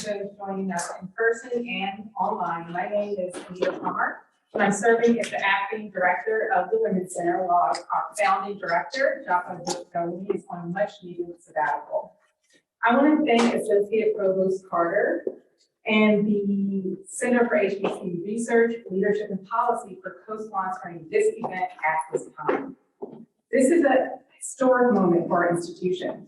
those joining us in person and online. My name is Anita Plummer, and I'm serving as the acting director of the Women's Center while our founding director, Melanie, is on a much-needed sabbatical. I want to thank Associate Provost Carter and the Center for HBCU Research, Leadership, and Policy for co-sponsoring this event at this time. This is a historic moment for our institution.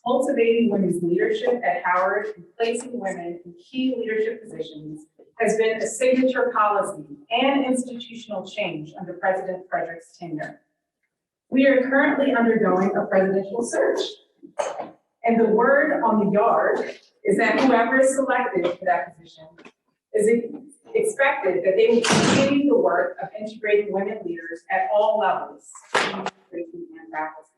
Cultivating women's leadership at Howard and placing women in key leadership positions has been a signature policy and institutional change under President Frederick's tenure. We are currently undergoing a presidential search, and the word on the yard is that whoever is selected for that position is expected that they will continue the work of integrating women leaders at all levels, and faculty.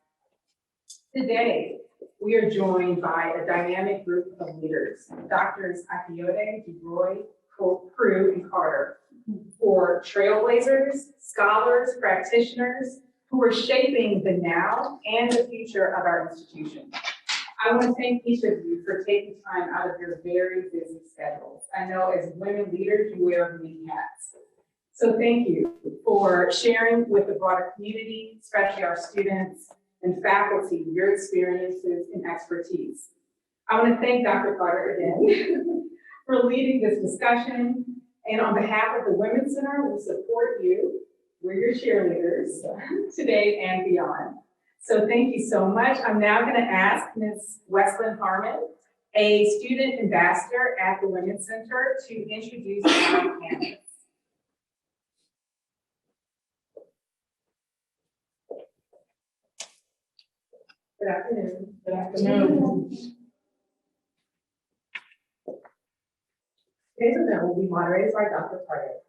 Today, we are joined by a dynamic group of leaders, Doctors Akiyode, Dubroy, Crewe, and Carter, for trailblazers, scholars, practitioners who are shaping the now and the future of our institution. I want to thank each of you for taking time out of your very busy schedules. I know as women leaders, you wear many hats. So thank you for sharing with the broader community, especially our students and faculty, your experiences and expertise. I want to thank Dr. Carter again for leading this discussion. And on behalf of the Women's Center, we support you. We're your cheerleaders today and beyond. So thank you so much. I'm now going to ask Ms. Weslyn Harmon, a student ambassador at the Women's Center, to introduce our panelists. Good afternoon. Good afternoon. Today's event will be moderated by Dr. Carter.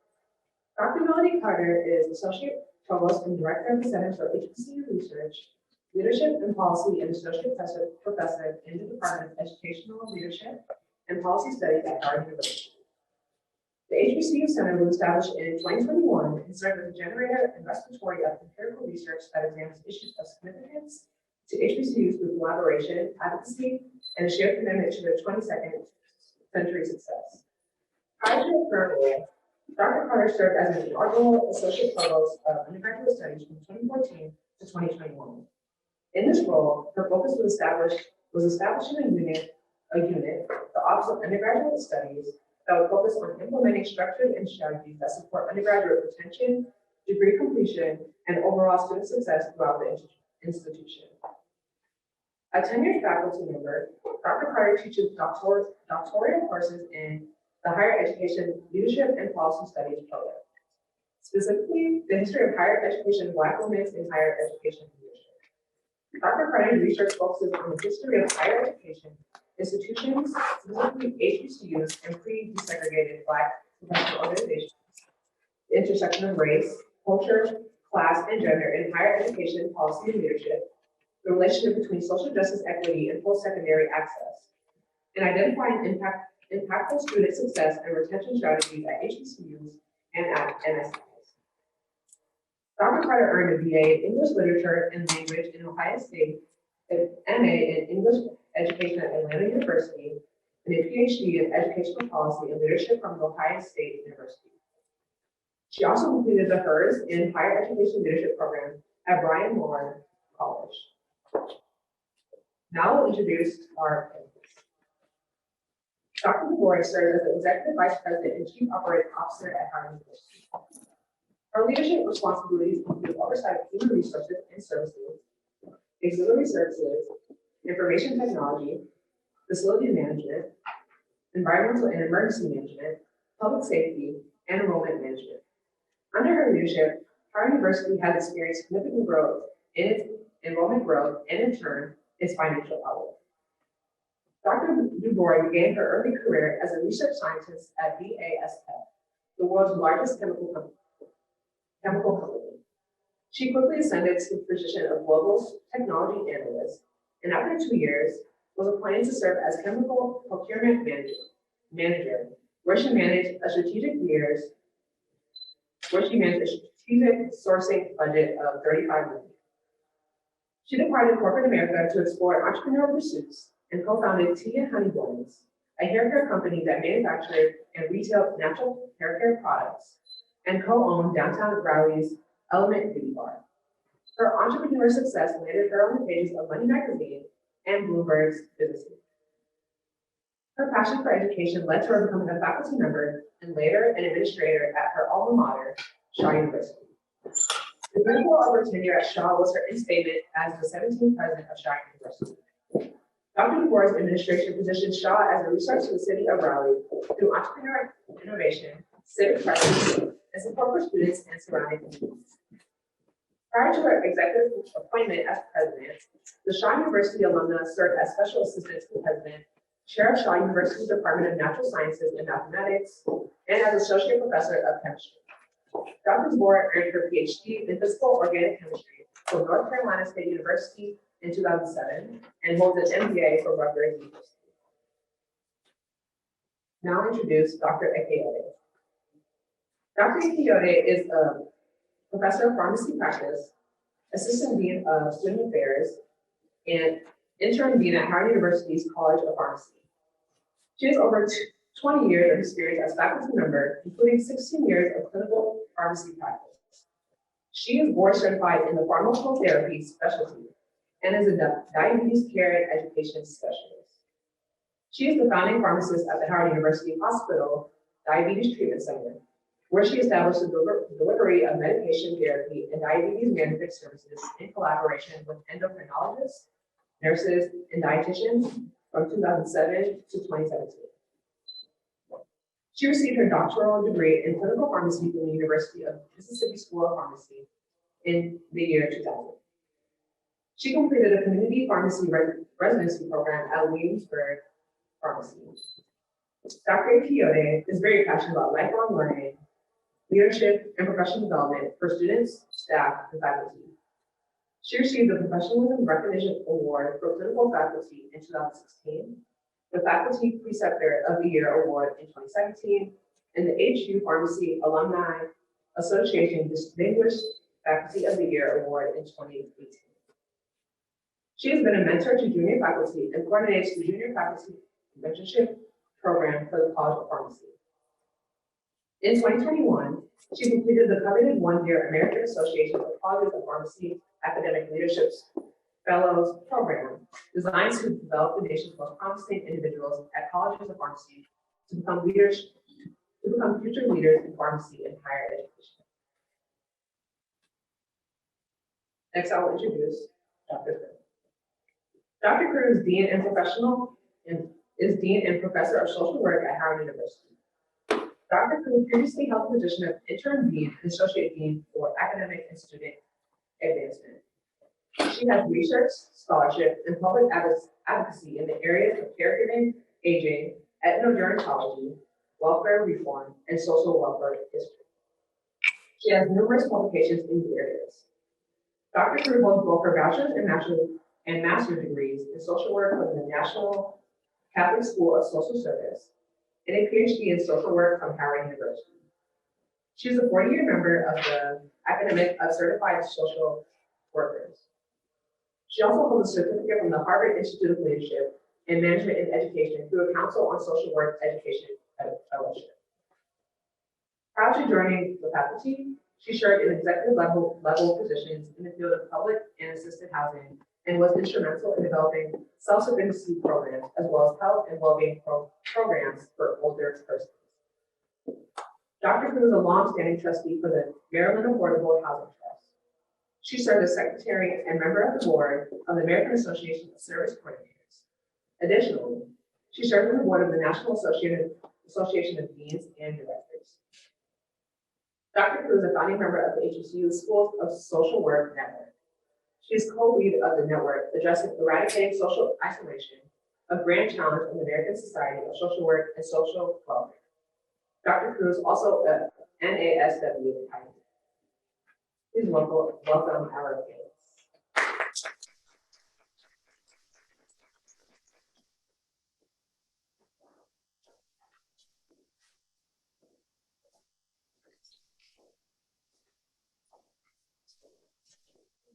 Dr. Melanie Carter is Associate Provost and Director of the Center for HBCU Research, Leadership and Policy, and Associate Professor in the Department of Educational Leadership and Policy Studies at Howard University. The HBCU Center was established in 2021 and served as a generator and repository of empirical research that examines issues of significance to HBCUs through collaboration, advocacy, and a shared commitment to their 22nd century success. Prior to her current role, Dr. Carter served as an inaugural Associate Provost of Undergraduate Studies from 2014 to 2021. In this role, her focus was establishing a unit, the Office of Undergraduate Studies, that would focus on implementing structures and strategies that support undergraduate retention, degree completion, and overall student success throughout the institution. A tenured faculty member, Dr. Carter teaches doctoral courses in the Higher Education Leadership and Policy Studies program, specifically the history of higher education, Black women in higher education leadership. Dr. Carter's research focuses on the history of higher education institutions, specifically HBCUs and pre-desegregated Black professional organizations, the intersection of race, culture, class, and gender in higher education policy and leadership, the relationship between social justice, equity, and post-secondary access, and identifying impactful student success and retention strategies at HBCUs and at MSIs. Dr. Carter earned a BA in English Literature and Language in Ohio State, an MA in English Education at Atlanta University, and a PhD in Educational Policy and Leadership from the Ohio State University. She also completed the HERS in Higher Education Leadership Program at Bryan Moore College. Now we'll introduce our panelists. Dr. Dubroy served as the Executive Vice President and Chief Operating Officer at Howard University. Her leadership responsibilities include oversight of human resources and services, auxiliary services, information technology, facility management, environmental and emergency management, public safety, and enrollment management. Under her leadership, Howard University has experienced significant growth in its enrollment growth and, in turn, its financial outlook. Dr. Dubroy began her early career as a research scientist at BASF, the world's largest chemical company. She quickly ascended to the position of global technology analyst, and after 2 years, was appointed to serve as chemical procurement manager, where she managed a strategic sourcing budget of $35 million. She departed corporate America to explore entrepreneurial pursuits and co-founded Tea and Honey Blends, a hair care company that manufactured and retailed natural hair care products, and co-owned downtown Rowley's Element Beauty Bar. Her entrepreneur success landed her on the pages of Money Magazine and Bloomberg's Business Week. Her passion for education led to her becoming a faculty member and later an administrator at her alma mater, Shaw University. The pinnacle of her tenure at Shaw was her instatement as the 17th president of Shaw University. Dr. Dubois' administration positioned Shaw as a resource to the city of Raleigh through entrepreneurial innovation, civic presence, and support for students and surrounding communities. Prior to her executive appointment as president, the Shaw University alumna served as special assistant to the president, chair of Shaw University's Department of Natural Sciences and Mathematics, and as associate professor of chemistry. Dr. Dubois earned her PhD in physical organic chemistry from North Carolina State University in 2007 and holds an MBA from Rutgers University. Now introduce Dr. Akiyode. Dr. Akiyode is a professor of pharmacy practice, assistant dean of student affairs, and interim dean at Howard University's College of Pharmacy. She has over 20 years of experience as faculty member, including 16 years of clinical pharmacy practice. She is board certified in the pharmacotherapy specialty and is a diabetes care and education specialist. She is the founding pharmacist at the Howard University Hospital Diabetes Treatment Center, where she established the delivery of medication therapy and diabetes management services in collaboration with endocrinologists, nurses, and dietitians from 2007 to 2017. She received her doctoral degree in clinical pharmacy from the University of Mississippi School of Pharmacy in the year 2000. She completed a community pharmacy residency program at Williamsburg Pharmacy. Dr. Akiyode is very passionate about lifelong learning, leadership, and professional development for students, staff, and faculty. She received the Professionalism Recognition Award for Clinical Faculty in 2016, the Faculty Preceptor of the Year Award in 2017, and the HU Pharmacy Alumni Association Distinguished Faculty of the Year Award in 2018. She has been a mentor to junior faculty and coordinates the Junior Faculty Mentorship Program for the College of Pharmacy. In 2021, she completed the coveted one-year American Association of Colleges of Pharmacy Academic Leadership's Fellows Program, designed to develop the nation's most promising individuals at colleges of pharmacy to become future leaders in pharmacy and higher education. Next, I will introduce Dr. Crewe. Dr. Crewe is Dean and Professor of Social Work at Howard University. Dr. Crewe previously held the position of Interim Dean and Associate Dean for Academic and Student Advancement. She has research, scholarship, and public advocacy in the areas of caregiving, aging, ethnogerontology, welfare reform, and social welfare history. She has numerous publications in these areas. Dr. Crewe holds both her bachelor's and master's degrees in social work from the National Catholic School of Social Service and a PhD in social work from Howard University. She is a 40-year member of the Academy of Certified Social Workers. She also holds a certificate from the Harvard Institute of Leadership and Management in Education through a Council on Social Work Education Fellowship. Prior to joining the faculty, she served in executive level positions in the field of public and assisted housing and was instrumental in developing self-sufficiency programs as well as health and well-being programs for older persons. Dr. Crewe is a long-standing trustee for the Maryland Affordable Housing Trust. She served as secretary and member of the board of the American Association of Service Coordinators. Additionally, she served on the board of the National Association of Deans and Directors. Dr. Crewe is a founding member of the HBCU Schools of Social Work Network. She is co-lead of the network addressing eradicating social isolation, a grand challenge in the American Society of Social Work and Social Welfare. Dr. Crewe is also a NASW pioneer. Please welcome our guests.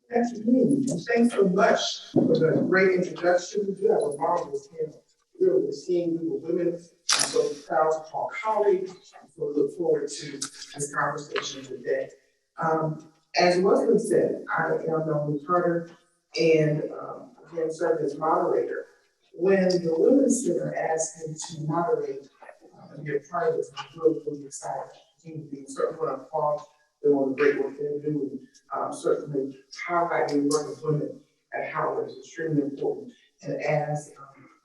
Good afternoon, and thanks so much for the great introduction. You have a marvelous panel. really seeing group of women. I'm so proud to call colleagues. So look forward to this conversation today. As Wesley said, I am Melanie Carter and again serve as moderator. When the Women's Center asked me to moderate and be a part of this, I'm really, really excited. Certainly want to applaud them on the great work they're doing. Certainly highlighting the work of women at Howard is extremely important. And as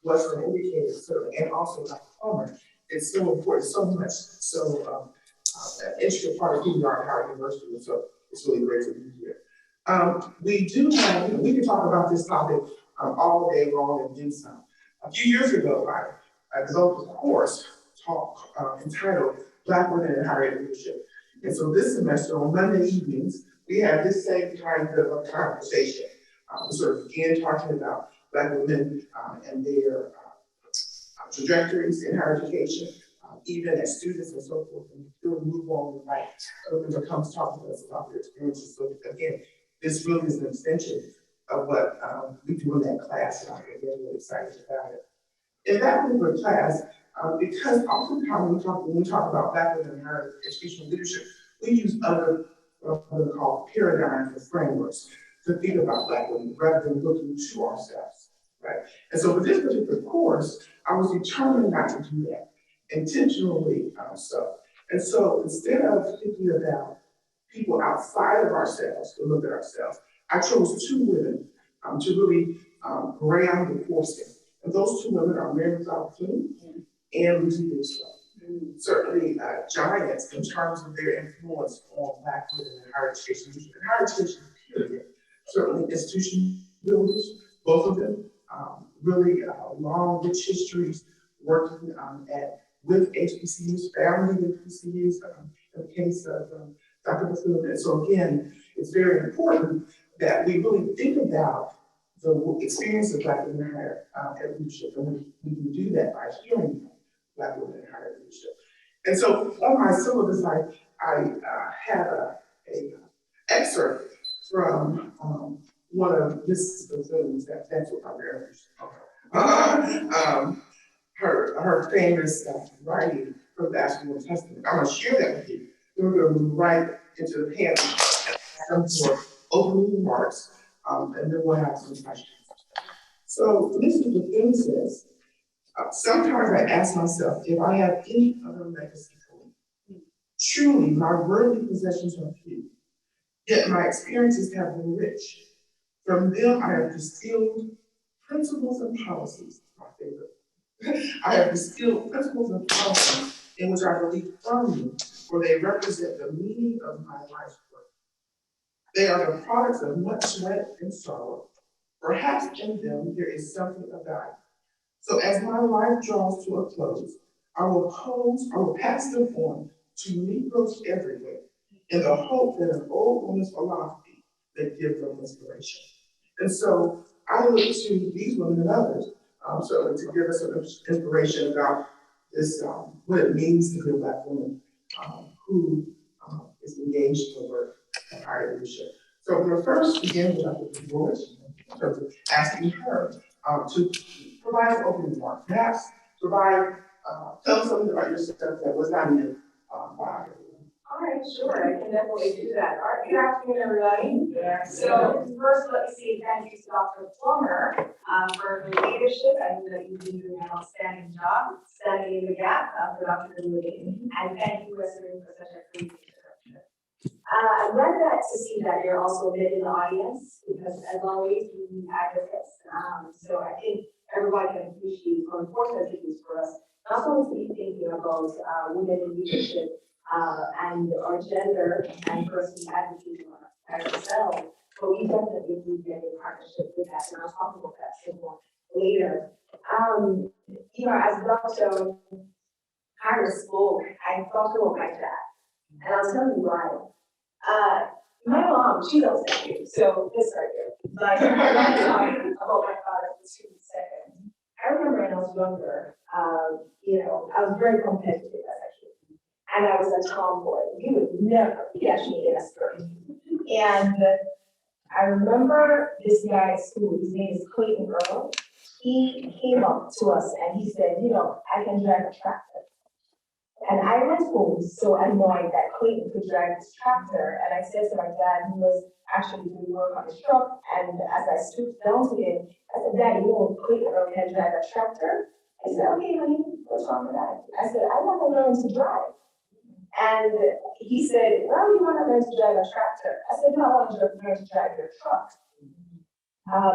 Wesley indicated, certainly, and also Dr. Palmer, it's so important, so much, so an integral part of who we are at Howard University. And so it's really great to be here. We do have, we can talk about this topic all day long and then some. A few years ago, I developed a course entitled Black Women in Higher Leadership. And so this semester on Monday evenings, we had this same kind of a conversation. We sort of began talking about Black women and their trajectories in higher education, even as students and so forth, and we'll move on with life. Everyone comes talking to us about their experiences. So again, this really is an extension of what we do in that class, and I'm really excited about it. In that particular class, because oftentimes when we talk about Black women in higher educational leadership, we use other what we call paradigms or frameworks to think about Black women rather than looking to ourselves, right? And so for this particular course, I was determined not to do that, intentionally so. And so instead of thinking about people outside of ourselves to look at ourselves, I chose two women to really ground the course in. And those two women are Mary King and Lucy Dixon. Certainly giants in terms of their influence on Black women in higher education, and higher education period. Certainly institution builders, both of them, really long, rich histories working with HBCUs, family HBCUs, in the case of Dr. Bethune. And so again, it's very important that we really think about the experience of Black women in higher leadership, and we can do that by hearing Black women in higher leadership. And so on my syllabus, I had a excerpt from one of Mrs. Bethune's, that's what my grandmother her famous writing from the Actual Testament. I'm going to share that with you. We're going to move right into the panel for opening remarks, and then we'll have some questions. So Mrs. Bethune says, sometimes I ask myself if I have any other legacy for me. Truly, my worldly possessions are few, yet my experiences have been rich. From them, I have distilled principles and policies, my favorite. I have distilled principles and policies in which I believe firmly, for they represent the meaning of my life's work. They are the products of much sweat and sorrow. Perhaps in them there is something of value. So as my life draws to a close, I will pass them on to Negroes everywhere in the hope that an old woman's philosophy that gives them inspiration. And so I look to these women and others certainly to give us some inspiration about this, what it means to be a Black woman who is engaged in the work of higher leadership. So we're going to first begin with Dr. Dubroy in terms of asking her to provide an opening remark, perhaps provide, tell us something about yourself that was not in your bio. All right, sure, I can definitely do that. All right, good afternoon, everybody. Yeah. So first, let me say thank you to Dr. Plummer for her leadership. I know that you've been doing an outstanding job standing in the gap for Dr. Lee. And thank you, Wesley, for such a great introduction. I'm glad to see that you're also mid in the audience because, as always, we need advocates. So I think everybody can appreciate how important it is for us not only to be thinking about women in leadership. And our gender and diversity advocacy as ourselves, but we definitely need to get in partnership with that, and I'll talk about that some more later. You know, as Dr. Carter spoke, I thought about my dad, and I'll tell you why. My mom, she loves that you, so this right here. Like, I'm not talking about my father for 2 seconds. I remember when I was younger, you know, I was very competitive as a kid. And I was a tomboy. You would never catch me in a skirt. And I remember this guy at school, his name is Clayton Earl. he came up to us and he said, you know, I can drive a tractor. And I went home so annoyed that Clayton could drive this tractor. And I said to my dad, who was actually doing work on his truck, and as I stooped down to him, I said, Dad, you know, Clayton can drive a tractor? He said, okay, honey, what's wrong with that? I said, I want to learn to drive. And he said, well, you want to learn to drive a tractor? I said, no, I want to learn to drive your truck.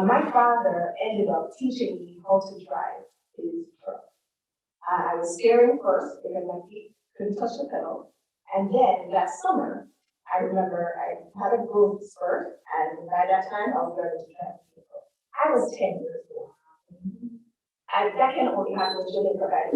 My father ended up teaching me how to drive his truck. I was scared at first because my feet couldn't touch the pedal. And then that summer, I remember I had a growth spurt, and by that time I was learning to drive a vehicle. I was 10 years old. And that can only happen in Jamaica, right?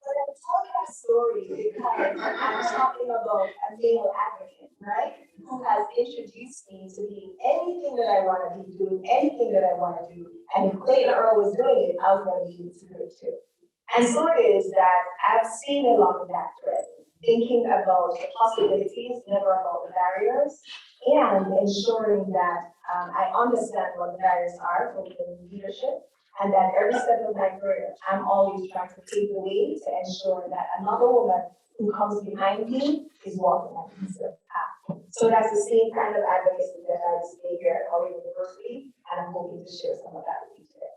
But I told that story because I'm talking about a male advocate, right? Who has introduced me to be anything that I want to be doing, anything that I want to do. And if Clayton Earl was doing it, I was going to be able to do it too. And so it is that I've seen along that thread, thinking about the possibilities, never about the barriers, and ensuring that I understand what the barriers are for leadership. And that every step of my career, I'm always trying to pave the way to ensure that another woman who comes behind me is walking on the same path. So that's the same kind of advocacy that I display here at Howard University, and I'm hoping to share some of that with you today.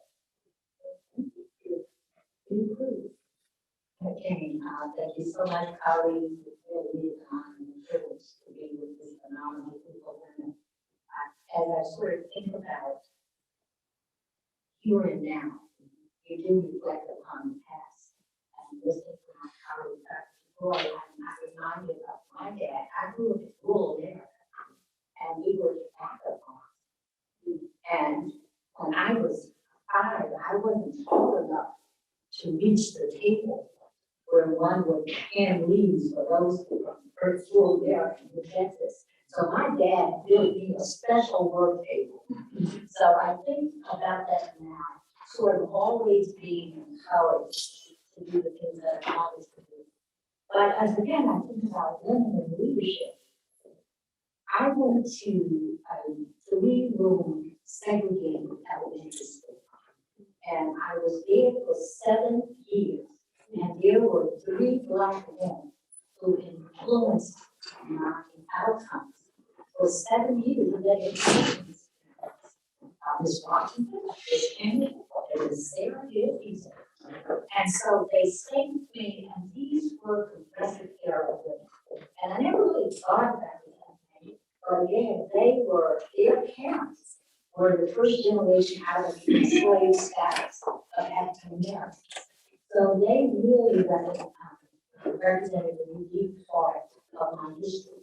Okay, thank you so much, colleagues. It's really an honor and a privilege to be with this phenomenal group of women. As I sort of think about here and now, you do reflect upon the past. And listening to my colleague, Dr. Dubroy, I'm reminded of my dad. I grew up in rural America, and we were tobacco farmers. And when I was 5, I wasn't tall enough to reach the table where one would hand leaves for those who were first rural America would get this. So my dad built me a special work table. So I think about that now, sort of always being encouraged to do the things that I always do. But as again, I think about women in leadership. I went to a 3-room segregated elementary school. And I was there for 7 years. And there were 3 Black men who influenced my outcomes for 7 years of their influence. Ms. Washington, Ms. Kennedy, Ms. Sarah Davies. And so they stayed with me, and these were progressive era women. And I never really thought about it, but again, their parents were the first generation out of the enslaved status of African Americans. So they really represented a unique part of my history.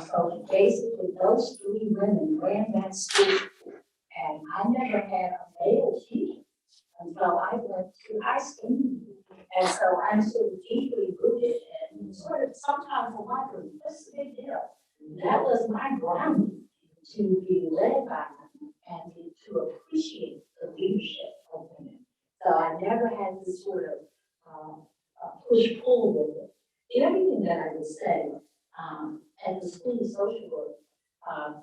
So basically, those 3 women ran that school, and I never had a male teacher until I went to high school. And so I'm so deeply rooted and sort of sometimes I wonder, what's the big deal? That was my grounding to be led by them and to appreciate the leadership of women. So I never had this sort of push-pull with it. The other thing that I would say, at the School of Social Work,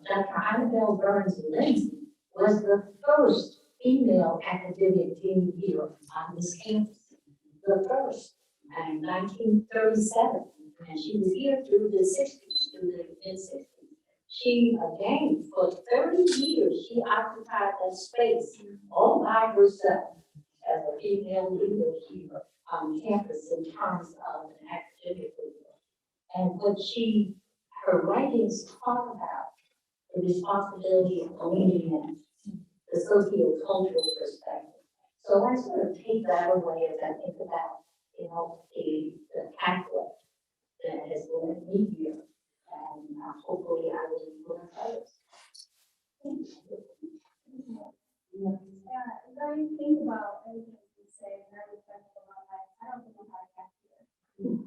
Dr. Annabelle Burns-Lindsay was the first female academic dean here on this campus. The first, in 1937, and she was here through the 60s, through the mid-60s. She, again, for 30 years, she occupied that space all by herself as a female leader here on campus in terms of an academic leader. And what her writings talk about the responsibility of leaning in, the socio-cultural perspective. So I sort of take that away as I think about, the pathway that has led me here, and hopefully I will influence others. Yeah, as I think about everything you say, and I reflect on my life, I don't think I'm got here.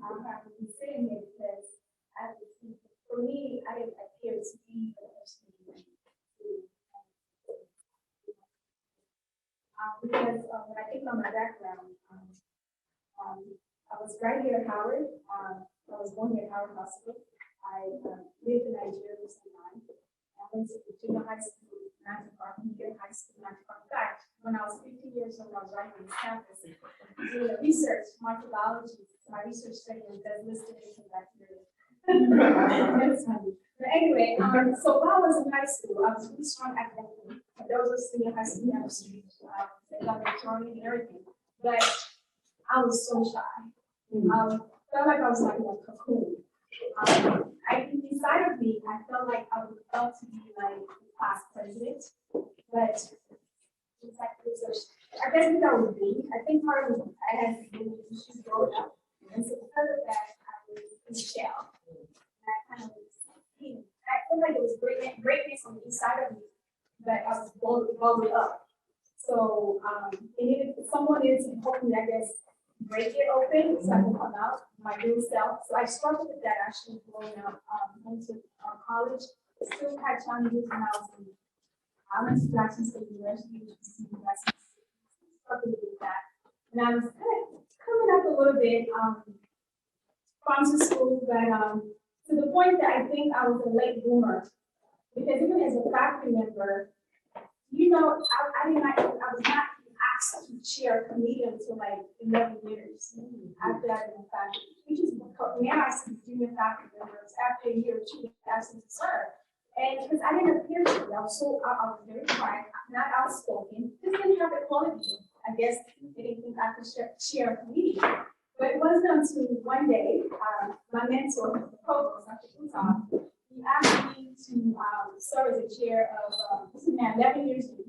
I'm probably sitting here because for me, I appear to be the person because when I think about my background, I was right here at Howard. I was born here at Howard Hospital. I lived in Nigeria for some time. I went to junior high school, 9 to 5, high school, 9 to 5 guy. this campus. Doing a research, microbiology, my research segment that's listed as bacteria. That's funny. But anyway, so while I was in high school, I was really strong academically. There was a senior high school chemistry, they got Victorian and everything. But I was so shy. Felt like I was like in a cocoon. Inside of me, I felt like I would love to be like the class president, but it's like research. I guess that was me. I think part of I had issues growing up, and so because of that, I was in shell. And I kind of was, I feel like it was greatness on the inside of me, but I was bubbled up. So it needed someone needed to help me, I guess, break it open so I can come out my new self. So I struggled with that actually growing up. Went to college, still had challenges when I went to Jackson State University, which is struggled with that. And I was kind of coming up a little bit from school, but to the point that I think I was a late bloomer. Because even as a faculty member, you know, I was not asked to chair a committee until like 11 years after I've been a faculty, which is now I see junior faculty members after a year or two asked to serve. And because I didn't appear to be, I was very quiet, not outspoken, just didn't have the quality. I guess they didn't think I could chair a committee. But it wasn't until one day, my mentor, the Provost, Dr. Utah, he asked me to serve as the chair of, this is now 11 years ago,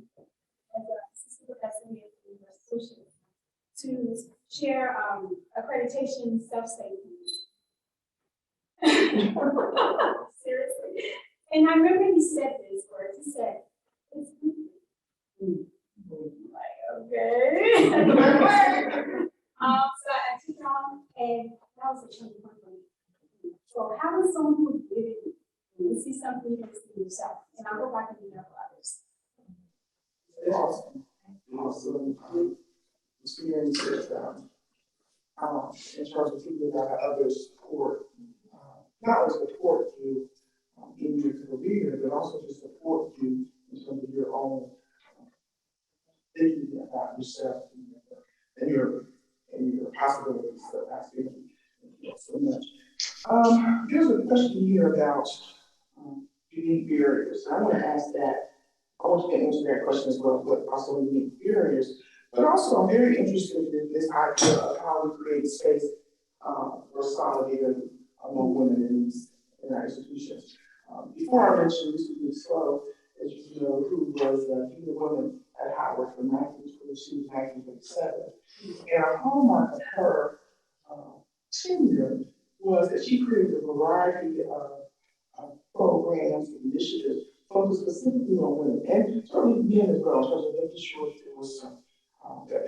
as an assistant professor here at the University, to chair accreditation self-study. Seriously. And I remember he said these words. He said, "It's like, okay." So I took it on, and that was a change point for me. So how is someone who's living to see something you can see yourself? And I'll go back and do that for others. Awesome. Awesome. Experiences in terms of thinking about how others support, not only support you in your career, but also to support you in terms of your own thinking about yourself and your possibilities. So that's thank you so much. There's a question here about unique barriers. I want to ask that. I want you to answer that question as well, but also unique barriers. But also, I'm very interested in this idea of how we create space for solidarity among women in our institutions. Before I mentioned this would be slow, as you know, who was a woman at Howard from 1922 to 1937. And a hallmark of her tenure was that she created a variety of programs and initiatives focused specifically on women, and certainly men as well, in terms of making sure there was some that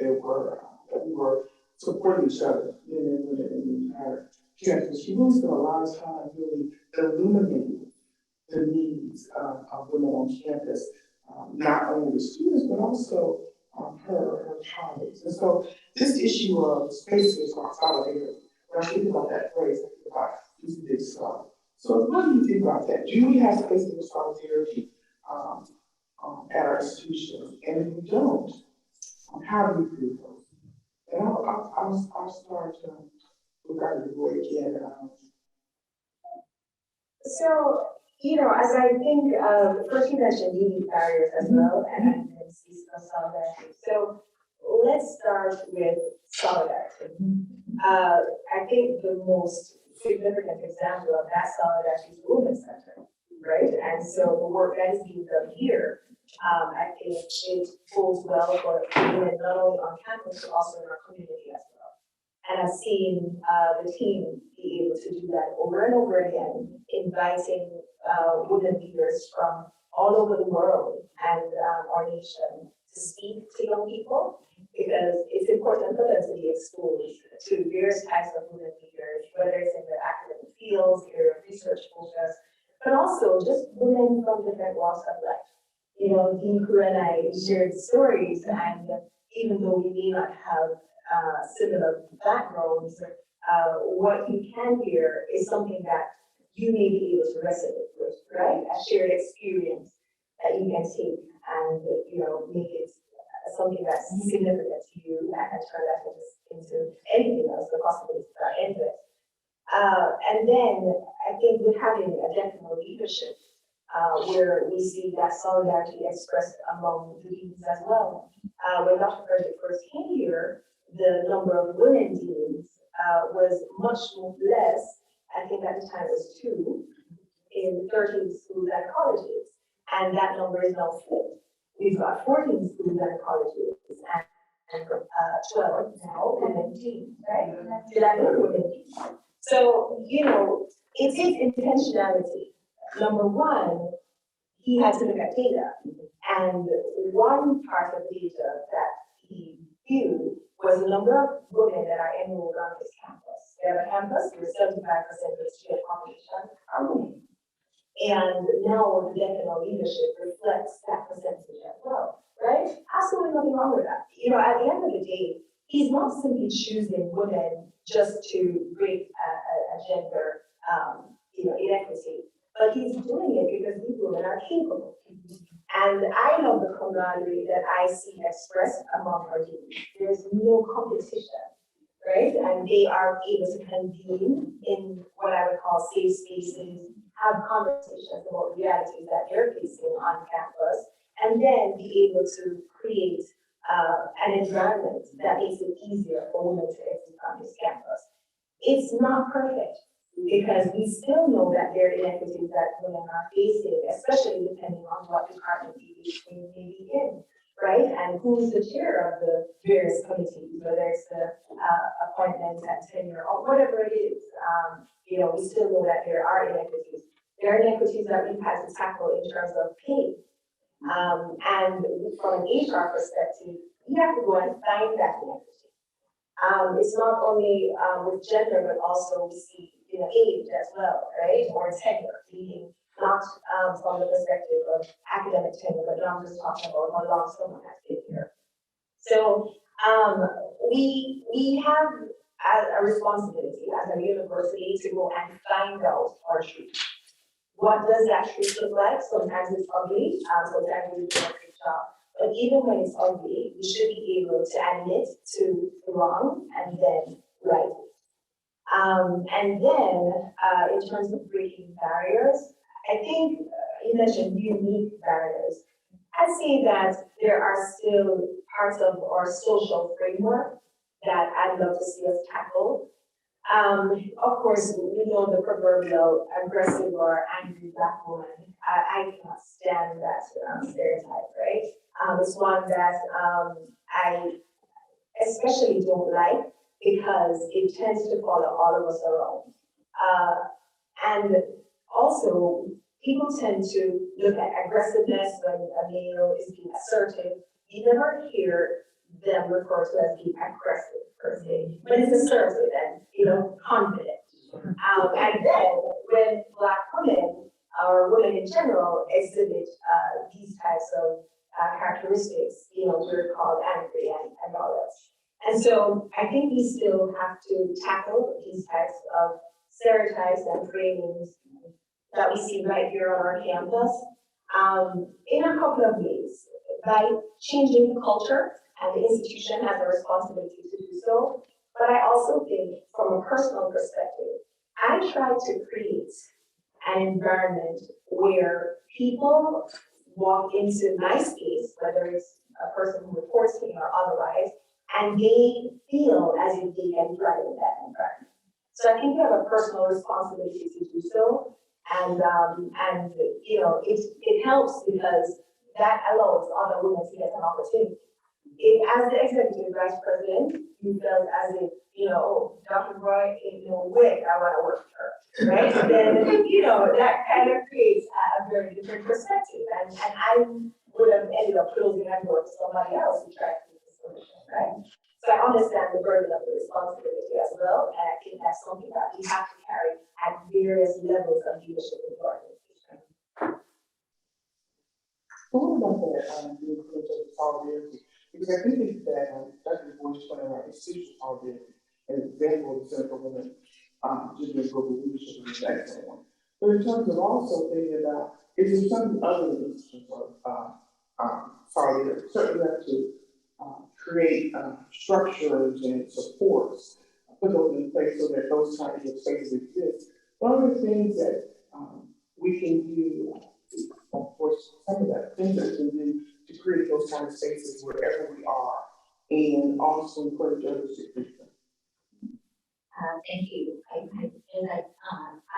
we were supporting each other, men and women in the entire campus. She really spent a lot of time really illuminating the needs of women on campus, not only the students, but also her colleagues. And so this issue of spaces for solidarity, when I think about that phrase, I think about using this stuff. So what do you think about that? Do we have spaces for solidarity at our institutions? And if we don't, how do we create those? And I'll start with Dr. Dubroy again. So, you know, as I think, first you mentioned unique barriers as well, and I can see some solidarity. So let's start with solidarity. I think the most significant example of that solidarity is the Women's Center, right? And so the work that is being done here, I think it holds well for women not only on campus, but also in our community as well. And I've seen the team be able to do that over and over again, inviting women leaders from all over the world and our nation to speak to young people, because it's important for them to be exposed to various types of women leaders, whether it's in their academic fields, area of research focus, but also just women from different walks of life. You know, Dean Crewe and I shared stories, and even though we may not have similar backgrounds, what you can hear is something that you may be able to resonate with, right? A shared experience that you can take and, you know, make it something that's significant to you and turn that into anything else, the possibilities that are endless. And then I think with having a definite leadership, where we see that solidarity expressed among the deans as well. When Dr. Frederick first came here, the number of women deans was much less. I think at the time it was 2 in 13 schools and colleges, and that number is now flipped. We've got 14 schools and colleges, and 12 now women deans, right? 11 women deans. So, you know, it takes intentionality. Number one, he had to look at data. And one part of data that he viewed was the number of women that are enrolled on this campus. We have a campus where 75% of the student population are women. And now the definite leadership reflects that percentage as well, right? Absolutely nothing wrong with that. You know, at the end of the day, he's not simply choosing women just to break a gender, inequity, but he's doing it because these women are capable. And I love the camaraderie that I see expressed among our youth. There's no competition, right? And they are able to convene in what I would call safe spaces, have conversations about realities that they're facing on campus, and then be able to create an environment that makes it easier for women to exist on this campus. It's not perfect, because we still know that there are inequities that women are facing, especially depending on what department they may be in, right? And who's the chair of the various committees, whether it's the appointment and tenure or whatever it is. We still know that there are inequities. There are inequities that we've had to tackle in terms of pay. And from an HR perspective, you have to go and find that inequity. It's not only with gender, but also we see age as well, right? Or tenure, meaning not from the perspective of academic tenure, but I'm just talking about how long someone has been here. So we have a responsibility as a university to go and find out our truth. What does that truth look like? Sometimes it's ugly, sometimes we do a great job. But even when it's ugly, we should be able to admit to the wrong and then right it. And then, in terms of breaking barriers, I think you mentioned unique barriers. I'd say that there are still parts of our social framework that I'd love to see us tackle. Of course, we know the proverbial aggressive or angry Black woman. I cannot stand that stereotype, right? It's one that I especially don't like, because it tends to follow all of us around. And also, people tend to look at aggressiveness when a male is being assertive. You never hear them referred to as being aggressive per se, but it's assertive and confident. And then when Black women or women in general exhibit these types of characteristics, we're called angry and all that. And so I think we still have to tackle these types of stereotypes and framings that we see right here on our campus in a couple of ways. By changing the culture, and the institution has a responsibility to do so. But I also think from a personal perspective, I try to create an environment where people walk into my space, whether it's a person who reports to me or otherwise, and they feel as if they can thrive in that environment. So I think we have a personal responsibility to do so, and it helps because that allows other women to get an opportunity. As the executive vice president, you felt as if, Dr. Roy ain't no way I want to work with her, right? And then, that kind of creates a very different perspective. And I would have ended up closing that door to somebody else who tried to do this solution, right? So I understand the burden of the responsibility as well. And I think that's something that we have to carry at various levels of leadership in the organization. Well, about that, solidarity, because I think that Dr. Boy's point about institutional solidarity, an example of the Center for Women, gender and global leadership is an excellent one. But in terms of also thinking about, is there something other than institutional solidarity? Certainly we have to create structures and supports, put those in place so that those types of spaces exist. One of the things that we can do, of course, some of that things that we can do to create those kind of spaces wherever we are, and also encourage others to create them. Thank you.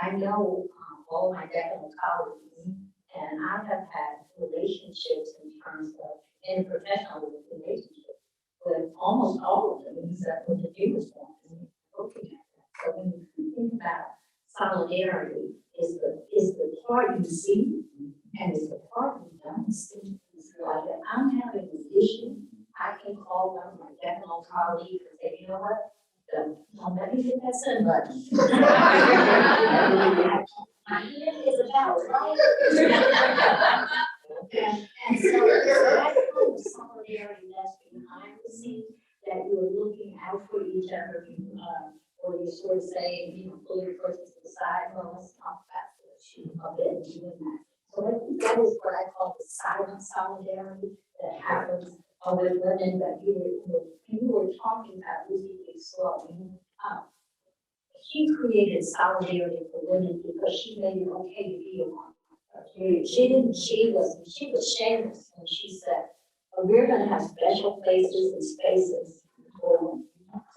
I know all my decadal colleagues, and I have had relationships in terms of interprofessional relationships with almost all of them, except for the newest ones. Looking at that. So when you think about solidarity, is the part you see, and is the part you don't see. Like if I'm having an issue, I can call one of my decadal colleagues and say, you know what? Don't let me hit that send button. My hand is about right. And so that kind of solidarity that's behind the scenes, that you're looking out for each other, or you're sort of saying, pull your person to the side, well, let's talk about this issue a bit, doing that. So I think that is what I call the silent solidarity that happens with women that you were talking about, Lucy Slow. She created solidarity for women because she made it okay to be a woman. She was shameless when she said, we're gonna have special places and spaces for women.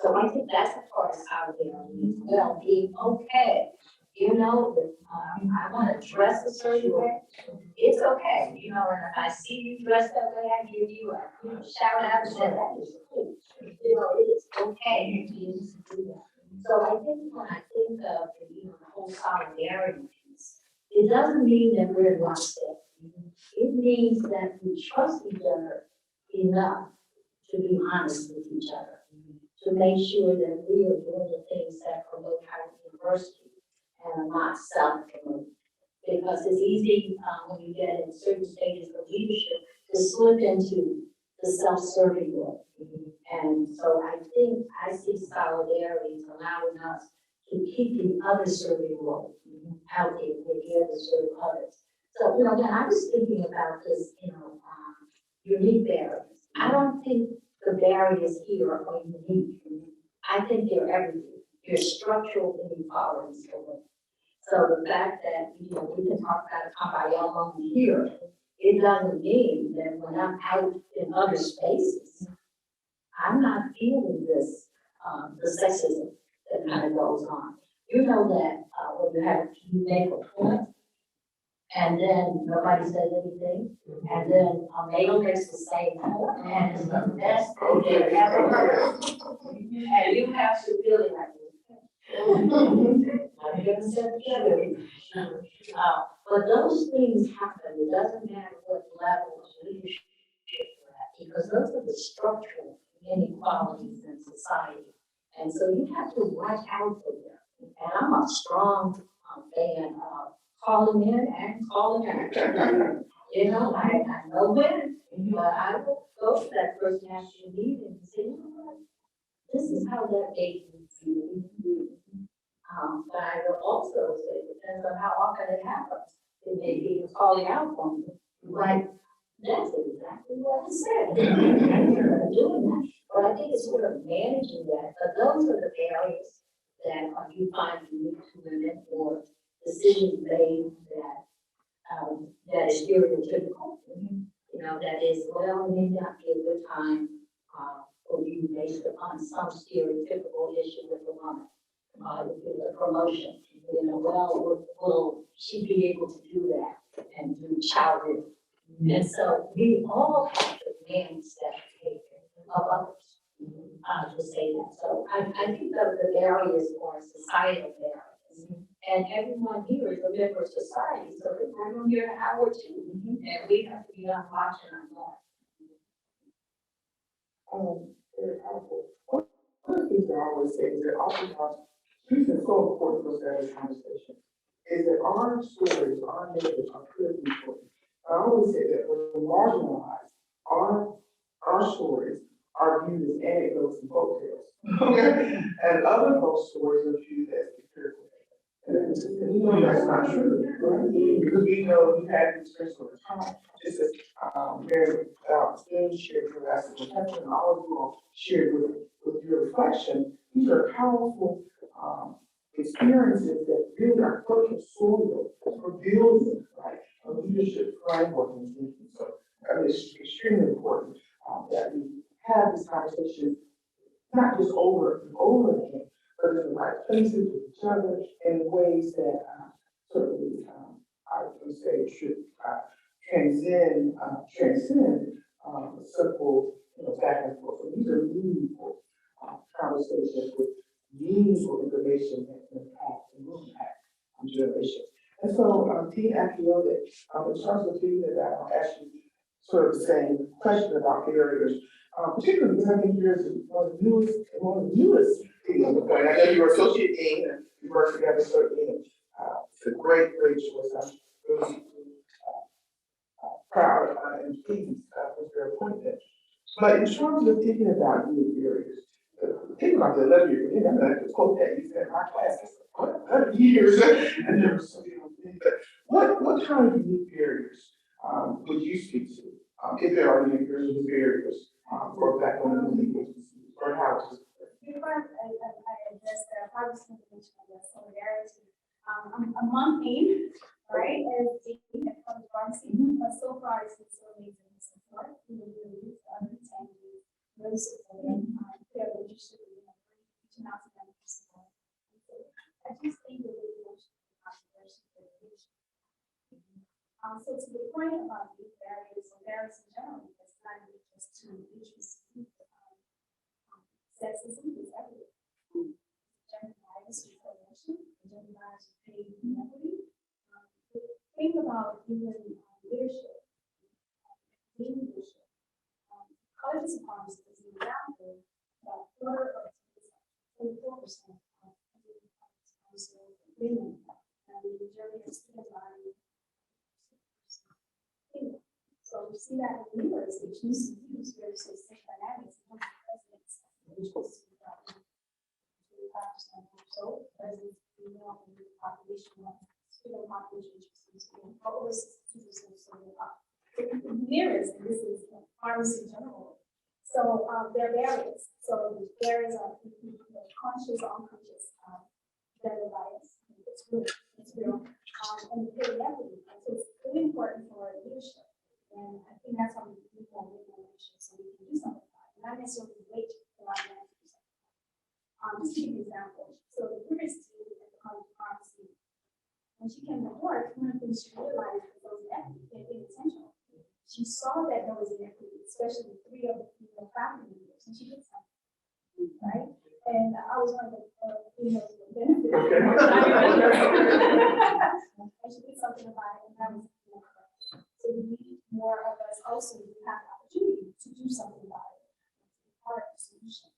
So I think that's a part of solidarity as well, being okay. I want to dress a certain way. It's okay, and if I see you dressed that way, I give you a shout out and say, that is cool. It is okay to be able to do that. So I think when I think of the whole solidarity piece, it doesn't mean that we're lockstep. It means that we trust each other enough to be honest with each other, to make sure that we are doing the things that promote our university and not self-promote. Because it's easy when you get in certain stages of leadership to slip into the self-serving role. And so I think I see solidarity as allowing us to keep the other serving role out there with the other serve others. So, when I was thinking about this, unique barriers, I don't think the barriers here are unique. I think they're everything. They're structural inequalities for women. So the fact that, we can talk about Kabayama here, it doesn't mean that when I'm out in other spaces, I'm not feeling this, the sexism that kind of goes on. You know that when you make a point, and then nobody says anything, and then a male makes the same point, and it's the best thing they've ever heard. And you have to really like, but those things happen. It doesn't matter what level of leadership you're at, because those are the structural inequalities in society. And so you have to watch out for them. And I'm a strong fan of calling in and calling out. I know when, but I will go to that person after the meeting and say, you know what, this is how that made me feel. But I will also say, it depends on how often it happens. It may be calling out for me, like, that's exactly what I said. I'm doing that. But I think it's sort of managing that. But those are the barriers that you find unique to women, or decisions made that is stereotypical. That is, well, it may not be a good time for you based upon some stereotypical issue with a woman. The promotion, will she be able to do that and do child rearing? And so we all have to manage that behavior of others, to say that. So I think that the barriers are societal barriers. And everyone here is a member of society, so we're on here an hour too, and we have to be on watch and on guard. Very helpful. One of the things that I always say is that oftentimes, this is so important for us to have this conversation, is that our stories, our narratives are critically important. I always say that when we're marginalized, our stories are viewed as anecdotes and folktales. Okay? And other folks' stories are viewed as empirical data. And we know that's not true, right? Because we know you had this experience over time, just as, Mary, Jane shared with us, and all of you all shared with your reflection. These are powerful, experiences that really are fertile soil for building, right, a leadership framework and thinking. So, it's extremely important, that we have this conversation, not just over and over again, but in the right places with each other in ways that certainly I would say should transcend the simple, back and forth. So these are meaningful conversations with meaningful information that can impact and will impact generations. And so, Dean Akiyode, in terms of thinking that I'll ask you sort of the same question about barriers. Particularly because I think yours is one of the newest things on the point. I know you're associate dean and you work together certainly. It's a great choice. I'm really proud and pleased with your appointment. But in terms of thinking about new barriers, think about the 11 years. I'm going to quote that you said in my classes. What 11 years? And there was so many. But what kind of unique barriers would you speak to? If there are any barriers for Black women in the HBCU or how to. Before I address that, I was going to mention the solidarity. I'm a month in, right, as dean at Oluwaranti, but so far it's been so amazing support. We really understand really supporting their leadership and reaching out to them for support. I just think that really much controversy for the leadership. So to the point about these barriers or barriers in general, it's not just to HBCU. Sexism is everywhere. Gender bias discrimination, gender bias pay inequity. Think about even leadership, team leadership. Colleges and farms is an example that 24% of women and the majority of student body. So we see that in university, HBCUs, where there's same dynamics in terms of presidents, which was 25% or so, presidents, female, and the population, student population, over 60% so nearest, and this is pharmacy in general. So there are barriers. So the barriers are conscious or unconscious gender bias. It's real. And the inequity. So it's really important for leadership. And I think that's how we do more leadership, so we can do something about it, not necessarily wait for our next percent. Just to give you an example. So the previous dean at the college of pharmacy, when she came to work, one of the things she realized was those inequity being intentional. She saw that there was inequity, especially 3 of the female faculty members, and she did something, right? And I was one of the benefits. And she did something about it, and that was correct. So we need more of us also to have the opportunity to do something about it, part of the solution.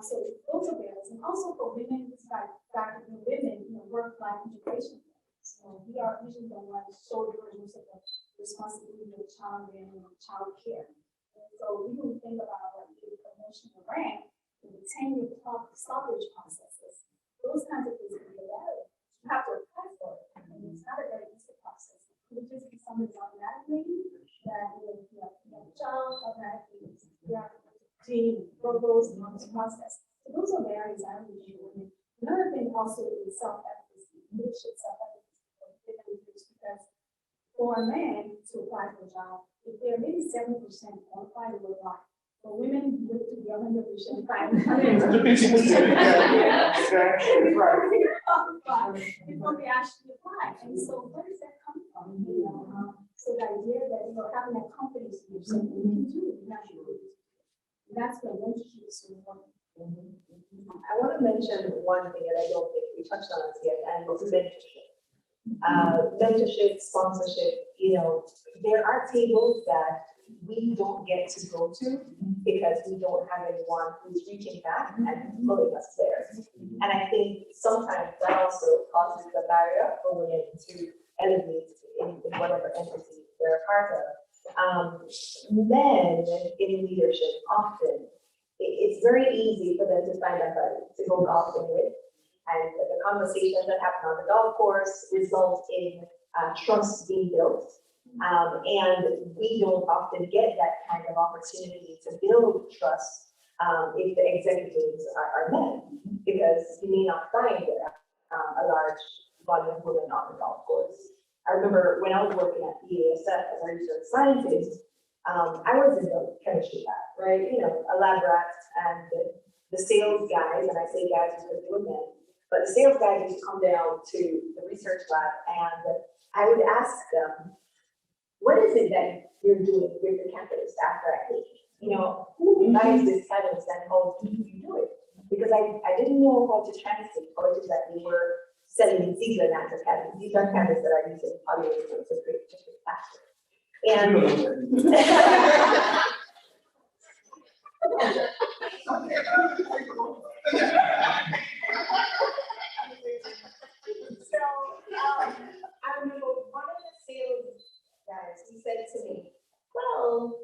So those are barriers, and also for women, it's like women, work-life integration. So we are usually the ones shoulder most of the responsibility of child and child care. And so we don't think about the promotion of rank, the tenure stoppage processes, those kinds of things can be allowed. You have to apply for it, and it's not a very easy process. It just be something automatically that you have a child automatically, you have team, Provost, and all this process. So those are barriers I would be doing. Another thing also is self-efficacy, leadership self-efficacy. Because for a man to apply for a job, if they're maybe 70% qualified, it would apply. For women, with to be 100% qualified, before they actually apply. And so where does that come from? So the idea that having that confidence in yourself, you can do it naturally. That's what mentorship is so important. I want to mention one thing that I don't think we touched on it yet, and it's mentorship. Mentorship, sponsorship, there are tables that we don't get to go to because we don't have anyone who's reaching back and pulling us there. And I think sometimes that also causes a barrier for women to elevate in whatever entity they're a part of. Men in leadership often, it's very easy for them to find a buddy to go golfing with And the conversations that happen on the golf course result in trust being built. And we don't often get that kind of opportunity to build trust if the executives are men, because you may not find a large volume of women on the golf course. I remember when I was working at BASF as a research scientist, I was in the chemistry lab, right? You know, a lab rat, and the sales guys, and I say guys because they were men, but the sales guys used to come down to the research lab, and I would ask them, what is it that you're doing with the campus after I leave? You know, who buys this catalyst and how do you do it? Because I didn't know how to translate how it is that they were selling Ziegler natural catalysts. These are catalysts that are using polyethylene to create just faster. And so I remember one of the sales guys, he said to me, well,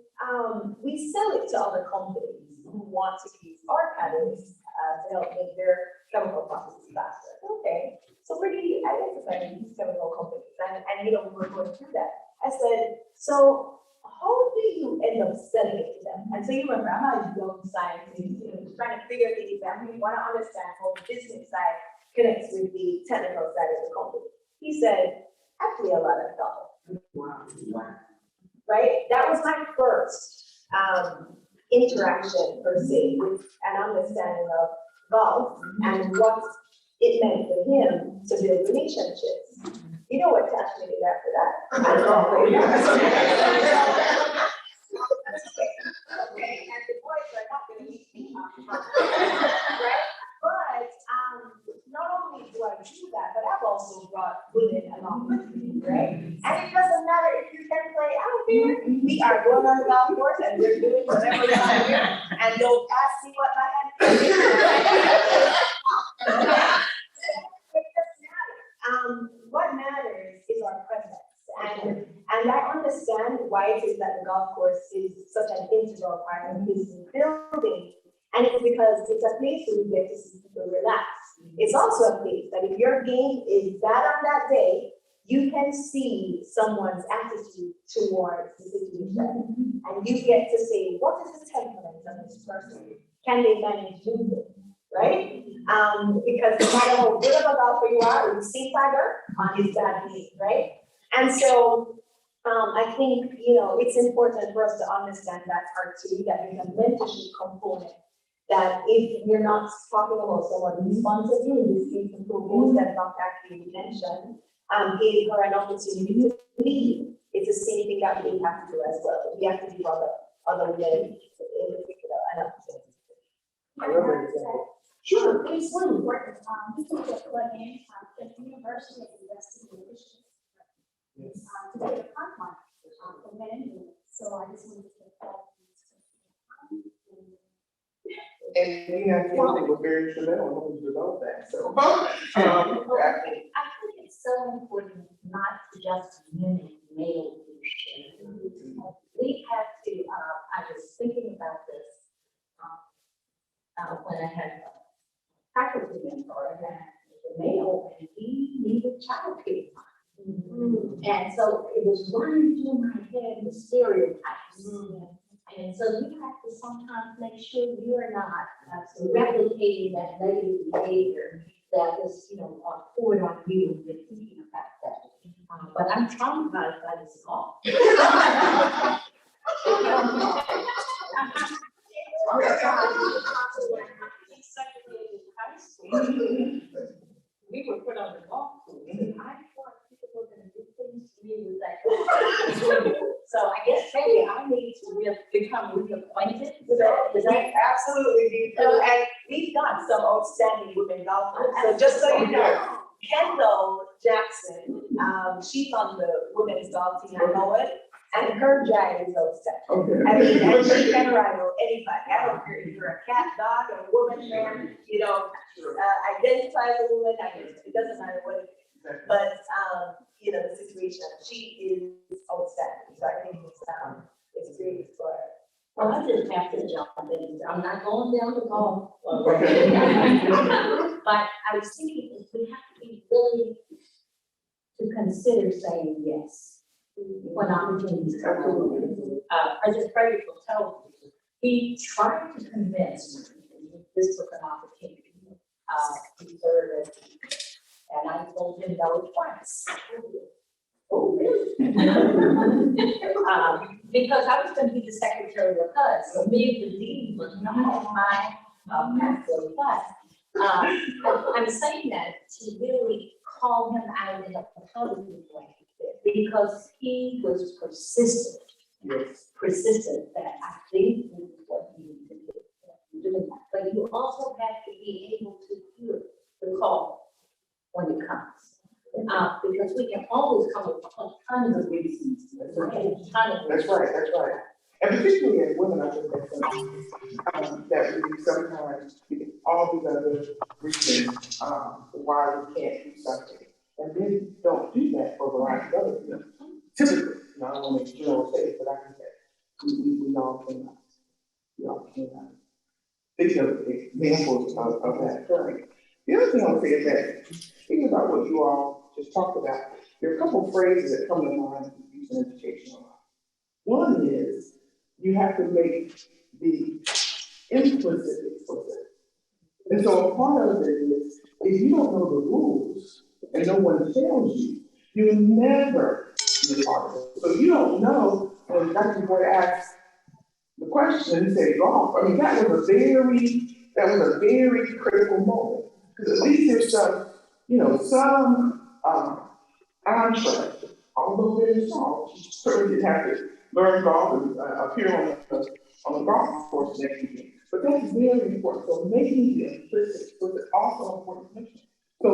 we sell it to other companies who want to use our catalysts to help make their chemical processes faster. Okay, so where do you identify these chemical companies? And you know, we're going through that. I said, so how do you end up selling it to them? And so you remember, I'm not a young scientist, you know, just trying to figure things out. We want to understand how the business side connects with the technical side of the company. He said, actually a lot of thought. Wow. Right? That was my first interaction per se with an understanding of golf and what it meant for him to build relationships. You know what Tashni did after that? I don't know. Okay, and the boys are not going to meet me, right? But not only do I do that, but I've also brought women along with me, right? And it doesn't matter if you can play out there. We are going on the golf course and we're doing whatever we want to do. And don't ask me what my hand is. It doesn't matter. What matters is our presence. And I understand why it is that the golf course is such an integral part of business building. And it's because it's a place where you get to see people relax. It's also a place that if your game is bad on that day, you can see someone's attitude towards the situation. And you get to say, what is the temperament of this person? Can they manage to do this? Right? Because no matter how good of a golfer you are, you see Tiger on his bad day, right? And so I think, you know, it's important for us to understand that part too, that there's a mentorship component. That if you're not talking about someone who responds to you, in this case, the Provost that Dr. Akiyode mentioned, gave her an opportunity to lead. It's the same thing that we have to do as well. We have to give other women in particular an opportunity. Sure. It's really important, this is a plug in, the university has invested in leadership. To get a pipeline, for men and women, so I just wanted to get that. And we have something with very instrumental in develop that, so. I think it's so important not to just mimic male leadership. We have to, I was thinking about this when I had a faculty member that was a male and he needed childcare. And so it was running through my head the stereotypes. And so you have to sometimes make sure you are not replicating that negative behavior that was, you know, poured on you and you're thinking about that. But I'm traumatized by this call. We were put on the golf course, and I thought people were going to do things to me with that. So I guess maybe I need to become reacquainted with that. We absolutely need to, and we've got some outstanding women golfers. So just so you know, Kendall Jackson, she's on the women's golf team, I know it, and her drive is outstanding. I mean, and she can rival anybody. I don't care if you're a cat, dog, or woman, man, you know, identify as a woman, it doesn't matter what it is. But, you know, the situation, she is outstanding. So I think it's great for her. Well, I just have to jump in. I'm not going down the golf. But I was thinking that we have to be willing to consider saying yes when opportunities come along. President Frederick will tell you, he tried to convince me that this was an opportunity to serve, and I told him no twice. Oh, really? Because I was going to be the secretary of HUD, so being the dean was not my pathway. But I'm saying that to really call him out in a positive way, because he was persistent. Yes. Persistent that I think this is what you need to do. But you also have to be able to hear the call when it comes. Because we can always come up with tons of reasons. That's right. And particularly as women, I think that's something that we sometimes, we get all these other reasons why we can't do something. And then don't do that for a variety of other reasons. Typically, I don't want to make general statements, but I can say we all cannot think of examples of that occurring. The other thing I would say is that, thinking about what you all just talked about, there are a couple of phrases that come to mind using education a lot. One is, you have to make the implicit explicit. And so a part of it is, if you don't know the rules and no one tells you, you'll never be a part of it. So you don't know when Dr. Boyd asked the question and said golf. I mean, that was a very critical moment. Because at least there's some entree, although very small. She certainly didn't have to learn golf and appear on the golf course next weekend. But that's very important. So making the implicit was also important to mention. So,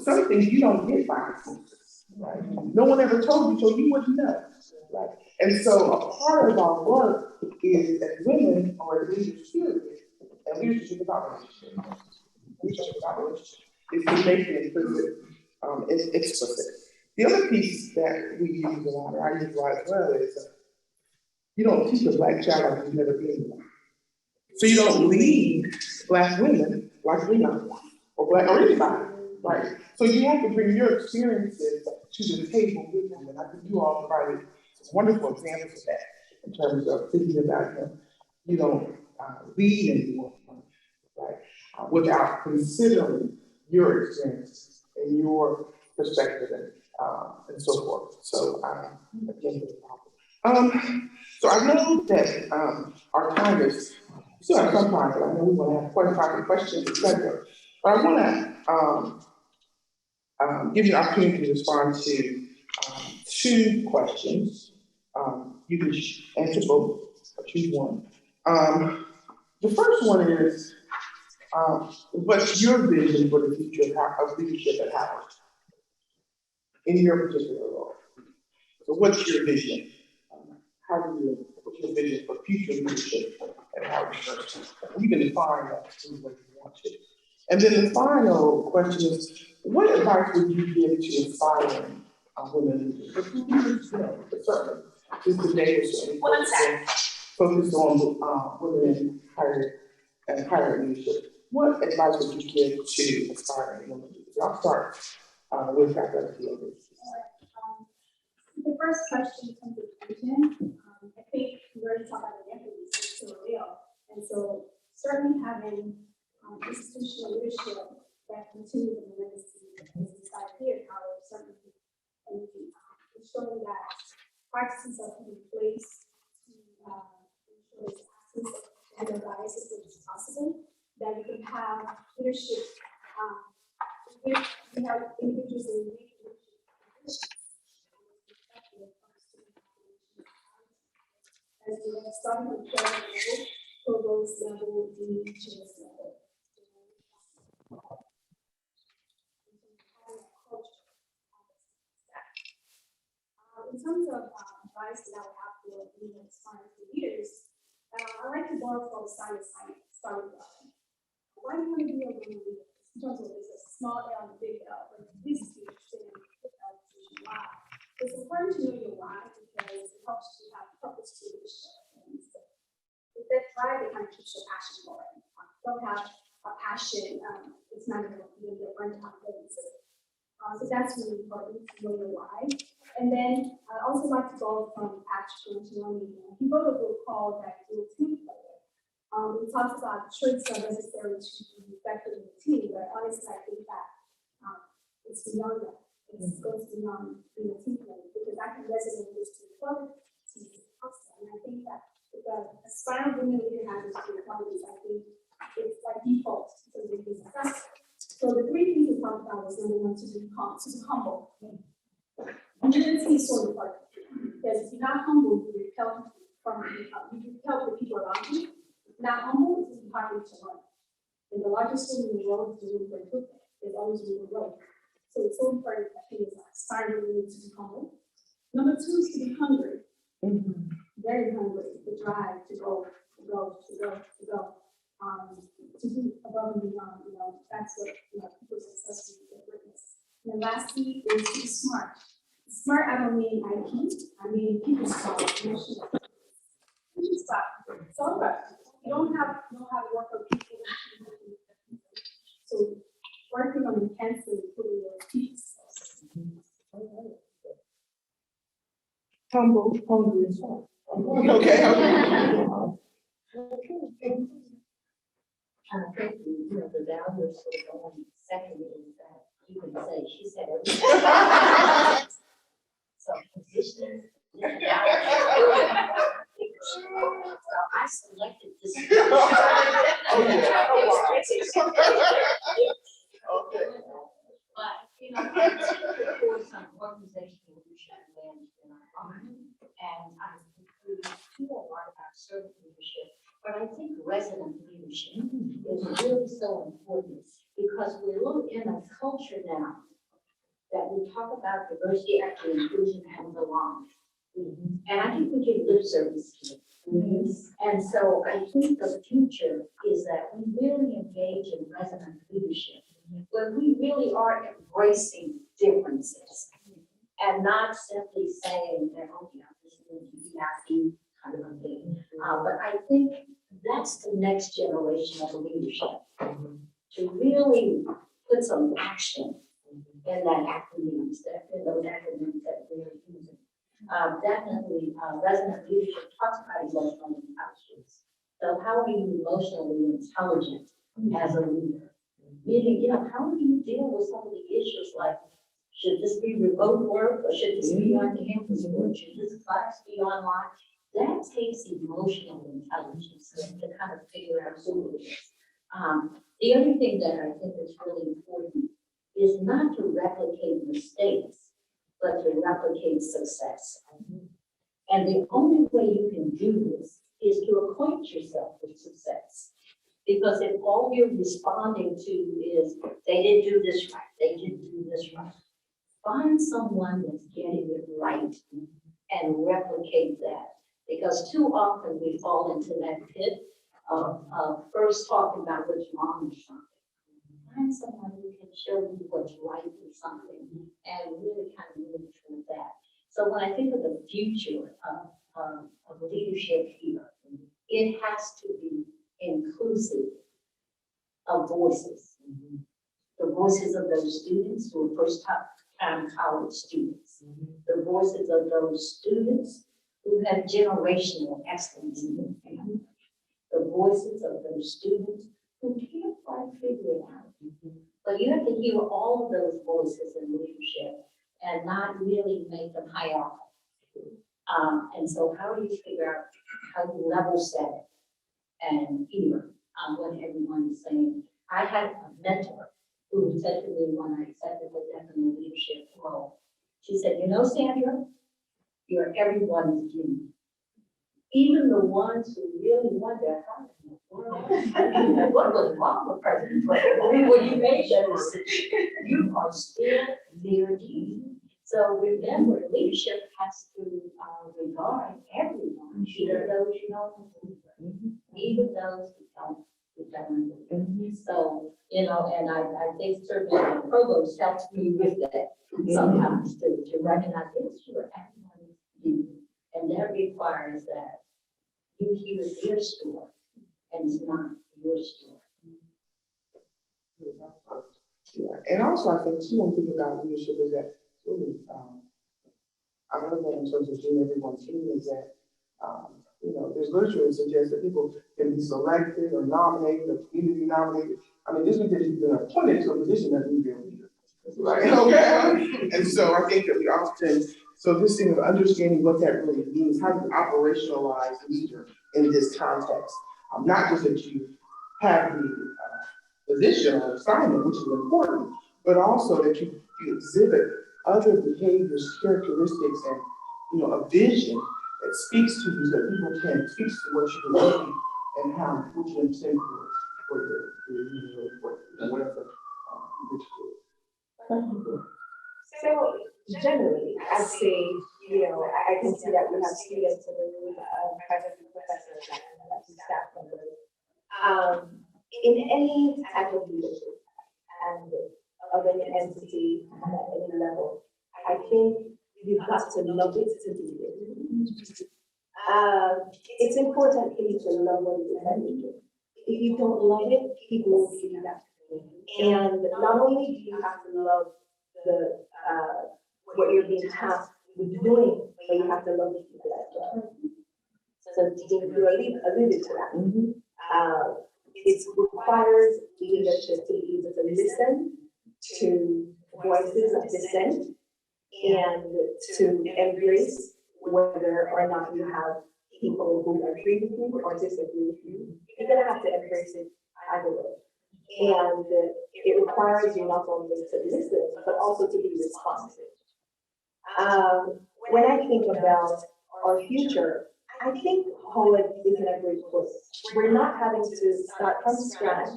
some things you don't get by osmosis, right? No one ever told you, so you wouldn't know, right? And so a part of our work is, as women or as leaders, period, and leadership is about relationship. Leadership is about relationship. Is to make it implicit, explicit. The other piece that we use a lot, or I use a lot as well, is you don't teach a Black child like you've never been one. So you don't lead Black women like we know, or Black, or anybody, right? So you have to bring your experiences to the table with them. And I think you all provided some wonderful examples of that in terms of thinking about him. You don't lead anyone, right? Without considering your experiences and your perspective and so forth. So again, so I know that our time is still have some time, but I know we want to have quite a lot of questions, etc. But I want to give you an opportunity to respond to two questions. You can answer both or choose one. The first one is, what's your vision for the future of leadership at Howard in your particular role? So what's your vision? What's your vision for future leadership at Howard University? You can define that any way you want to. And then the final question is, what advice would you give to inspiring women leaders? But certainly, since today is focused on women in higher leadership. What advice would you give to inspiring women leaders? I'll start with Dr. Akiyode. The first question comes with vision. I think we already talked about the equities, it's still real. And so certainly having institutional leadership that continues in the legacy is inside here, how certainly and ensuring that practices are put in place to ensure the absence of gender biases as much as possible, that we can have leadership, we have individuals in leadership positions. As we have started with parent level, provost level, dean, chair level. In terms of advice that I would have for aspiring leaders, I like to borrow from science starting with. Why do you want to be a woman leader? In terms of it's a small L and a big L, but this is the why. It's important to know your why because it helps you have purpose to leadership. If that drive, it kind of keeps your passion going. Don't have a passion, it's it's not gonna get burnt out very soon. So that's really important to know your why. And then I also like to go from action to learning. He wrote a book called that Dual Team Player. He talks about traits that are necessary to be effective in the team, but honestly, I think that it's beyond that. It goes beyond being a team player because I can resonate with this to the other teams also. And I think that if the aspiring women leader has this two qualities, I think it's like default to be successful. So the three things we talked about was number one, to be humble. Humility is so important because if you're not humble, you repel the people around you. If you're not humble, it's hard to learn. And the largest room in the world is the room for improvement. There's always room to grow. So it's so important that he is aspiring women to be humble. Number two is to be hungry. Very hungry, the drive to go. To do above and beyond, that's what, people successfully get witness. And then lastly is to be smart. Smart, I don't mean IQ, I mean people smart. People smart. It's all about, you don't have to work on people. So working on intensely putting your people skills. Humble, hungry, and smart. Okay. I think the value of sort of going second is that you can say, she said everything. So position. So I selected this. Okay. But, I took for some organizational leadership advantage in our mind, and I included a lot about servant leadership. But I think resident leadership is really so important because we're in a culture now that we talk about diversity, equity, inclusion, and belonging. And I think we give lip service to it. And so I think the future is that we really engage in resident leadership, where we really are embracing differences and not simply saying that, oh, yeah, this is going to be happy kind of a thing. But I think that's the next generation of leadership, to really put some action in that acronyms, in those acronyms that we're using. Definitely, resident leadership talks about emotional intelligence. So how are you emotionally intelligent as a leader? Meaning, how do you deal with some of the issues like, should this be remote work or should this be on campus or should this class be online? That takes emotional intelligence to kind of figure out who it is. The other thing that I think is really important is not to replicate mistakes, but to replicate success. And the only way you can do this is to acquaint yourself with success. Because if all you're responding to is, they didn't do this right, they didn't do this right, find someone that's getting it right and replicate that. Because too often we fall into that pit of first talking about what's wrong with something. Find someone who can show you what's right with something and really kind of move through that. So when I think of the future of leadership here, it has to be inclusive of voices. The voices of those students who are first-time college students. The voices of those students who have generational excellence in their family. The voices of those students who can't quite figure it out. But you have to hear all of those voices in leadership and not really make them hierarchical. And so how do you figure out how you level set it and hear what everyone is saying? I had a mentor who said to me when I accepted the definite leadership role, she said, Sandra, you're everyone's dream. Even the ones who really wonder how in the world, what was wrong with President Trump when he made that decision, you are still their dream. So remember, leadership has to regard everyone, even those you don't believe in, even those who don't believe. So, and I think certainly the Provost helps me with that sometimes to recognize it's your everyone's dream. And that requires that you hear their story and it's not your story. Yeah, and also I think too, one thing about leadership is that really, I heard that in terms of doing everyone's team is that, there's literature that suggests that people can be selected or nominated or community nominated. I mean, just because you've been appointed to a position doesn't mean you're a leader. Right, okay? And so I think that we often, so this thing of understanding what that really means, how you operationalize leader in this context. Not just that you have the position or assignment, which is important, but also that you exhibit other behaviors, characteristics, and a vision that speaks to you so that people can speak to what you believe and how what you intend for your leader or for whatever So generally, I'd say, I can see that we have students in the room, faculty, professors, and staff members. In any type of leadership and of any entity and at any level, I think you've got to love it to do it. It's important for you to love what it is that you do. If you don't love it, people will see that. And not only do you have to love the what you're being tasked with doing, but you have to love the people as well. So you alluded to that. It requires leadership to be able to listen to voices of dissent and to embrace whether or not you have people who agree with you or disagree with you. You're gonna have to embrace it either way. And it requires you not only to listen, but also to be responsive. When I think about our future, I think Howard is in a great place. We're not having to start from scratch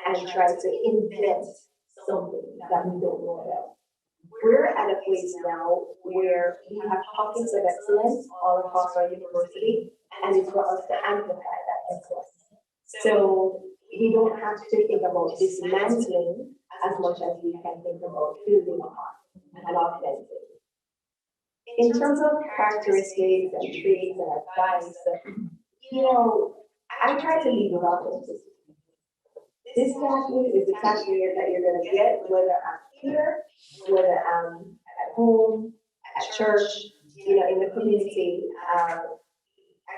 and try to invent something that we don't know about. We're at a place now where we have pockets of excellence all across our university, and it's for us to amplify that excellence. So we don't have to think about dismantling as much as we can think about building upon and authentic. In terms of characteristics and traits and advice, I try to lead with authenticity. This Tashni is the Tashni that you're gonna get, whether I'm here, whether I'm at home, at church, in the community.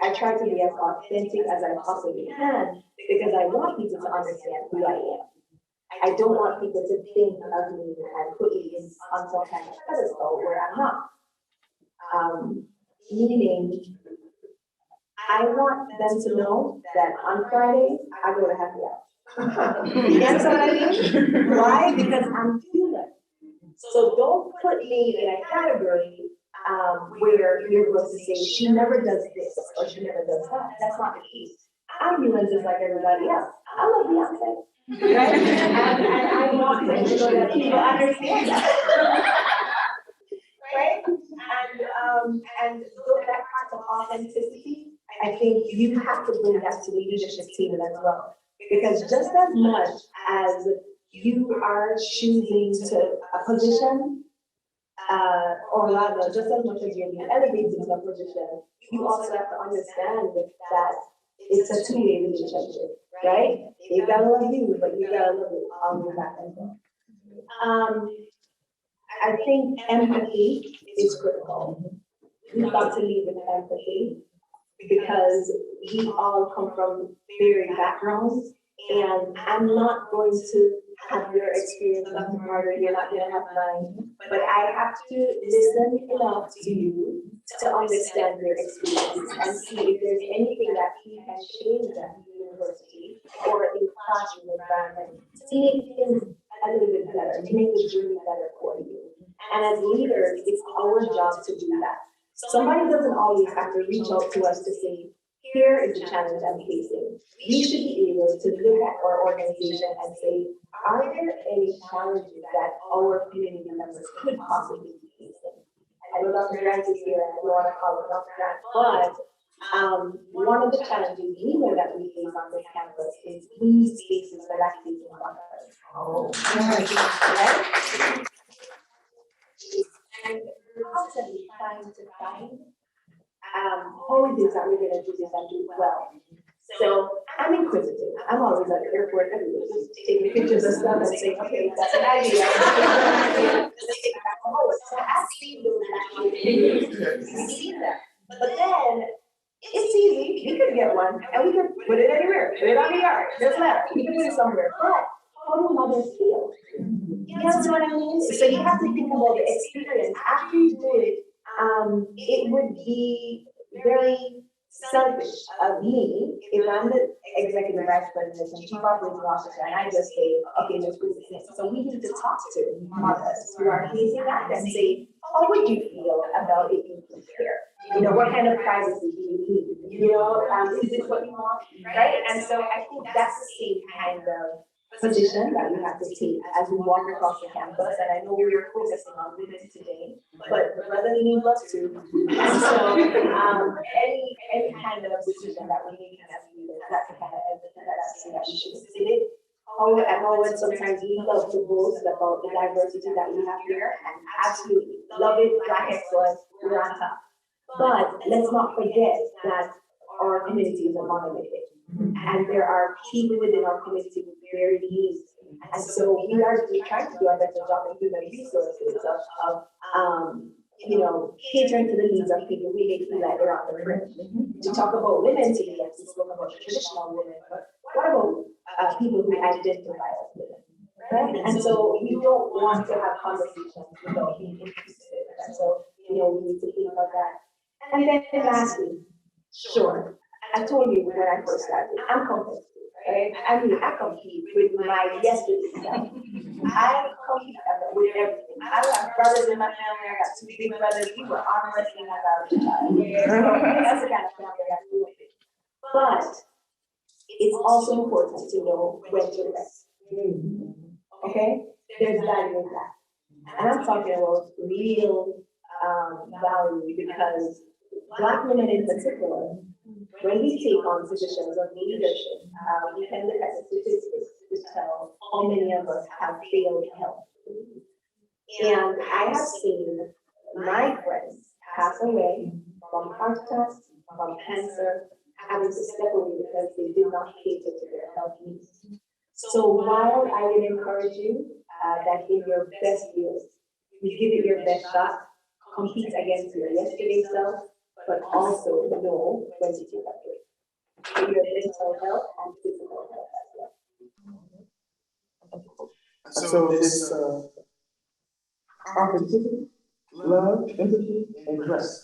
I try to be as authentic as I possibly can because I want people to understand who I am. I don't want people to think of me and put me on some kind of pedestal where I'm not. Meaning, I want them to know that on Friday, I go to happy hour. You understand what I mean? Why? Because I'm human. So don't put me in a category where you're going to say, she never does this or she never does that. That's not the case. I'm human just like everybody else. I love Beyonce. Right? and I want them to know that people understand that. Right? And so that part of authenticity, I think you have to bring that to the leadership team as well. Because just as much as you are choosing to a position, or rather, just as much as you're being elevated to a position, you also have to understand that it's a two-way relationship, right? You gotta love you, but you gotta love it all the way back as well. I think empathy is critical. We've got to lead with empathy because we all come from varied backgrounds, and I'm not going to have your experience, Dr. Carter, you're not going to have mine, but I have to listen enough to you to understand your experiences and see if there's anything that we can change at the university or in classroom environment to make things a little bit better, to make the journey better for you. And as leaders, it's our job to do that. Somebody doesn't always have to reach out to us to say, here is the challenge I'm facing. We should be able to look at our organization and say, are there any challenges that our community members could possibly be facing? I know Dr. Grant is here, and I don't want to call it Dr. Grant, but one of the challenges we know that we face on this campus is these spaces for lactating mothers. Oh, right? And we're constantly trying to find how it is that we're going to do this and do it well. So I'm inquisitive. I'm always at the airport, everywhere, just taking pictures of stuff and saying, okay, that's an idea. Let's take it back home. So I see those natural things. We see them. But then it's easy. We could get one and we could put it anywhere. Put it on the yard. Doesn't matter. We can put it somewhere. But how do mothers feel? You know what I mean? So you have to think about the experience. After you do it, it would be very selfish of me if I'm the executive vice president and chief operating officer and I just say, okay, let's do this. So we need to talk to mothers who are facing that and say, how would you feel about it being here? You know, what kind of privacy do you need? You know, is this what you want? Right? And so I think that's the same kind of position that we have to take as we walk across the campus. And I know we were focusing on women today, but the brother needs us too. And so any kind of decision that we make as leaders, that's the kind of evidence that I see that we should sit it. I know when sometimes we love to boast about the diversity that we have here, and absolutely love it, Black excellence, we're on top. But let's not forget that our community is a monolithic. And there are people within our community with varied needs. And so we are trying to do a better job in human resources of catering to the needs of people who may feel like they're on the fringe. To talk about women today, yes, we spoke about traditional women, but what about people who identify as women? Right? And so we don't want to have conversations without being inclusive. And so, we need to think about that. And then lastly, sure, I told you when I first started, I'm competitive, right? I mean, I compete with my yesterday self. I compete with everything. I have brothers in my family. I got 2 big brothers. We were arm wrestling as I was a child. That's the kind of family I grew up in. But it's also important to know when to rest. Okay? There's value in that. And I'm talking about real value because Black women in particular, when we take on positions of leadership, we can look at the statistics to tell how many of us have failed health. And I have seen my friends pass away from heart attacks, from cancer, having to step away because they did not cater to their health needs. So while I would encourage you that in your best years, you give it your best shot, compete against your yesterday self, but also know when to take a break. For your mental health and physical health as well. So this authenticity, love, empathy, and rest,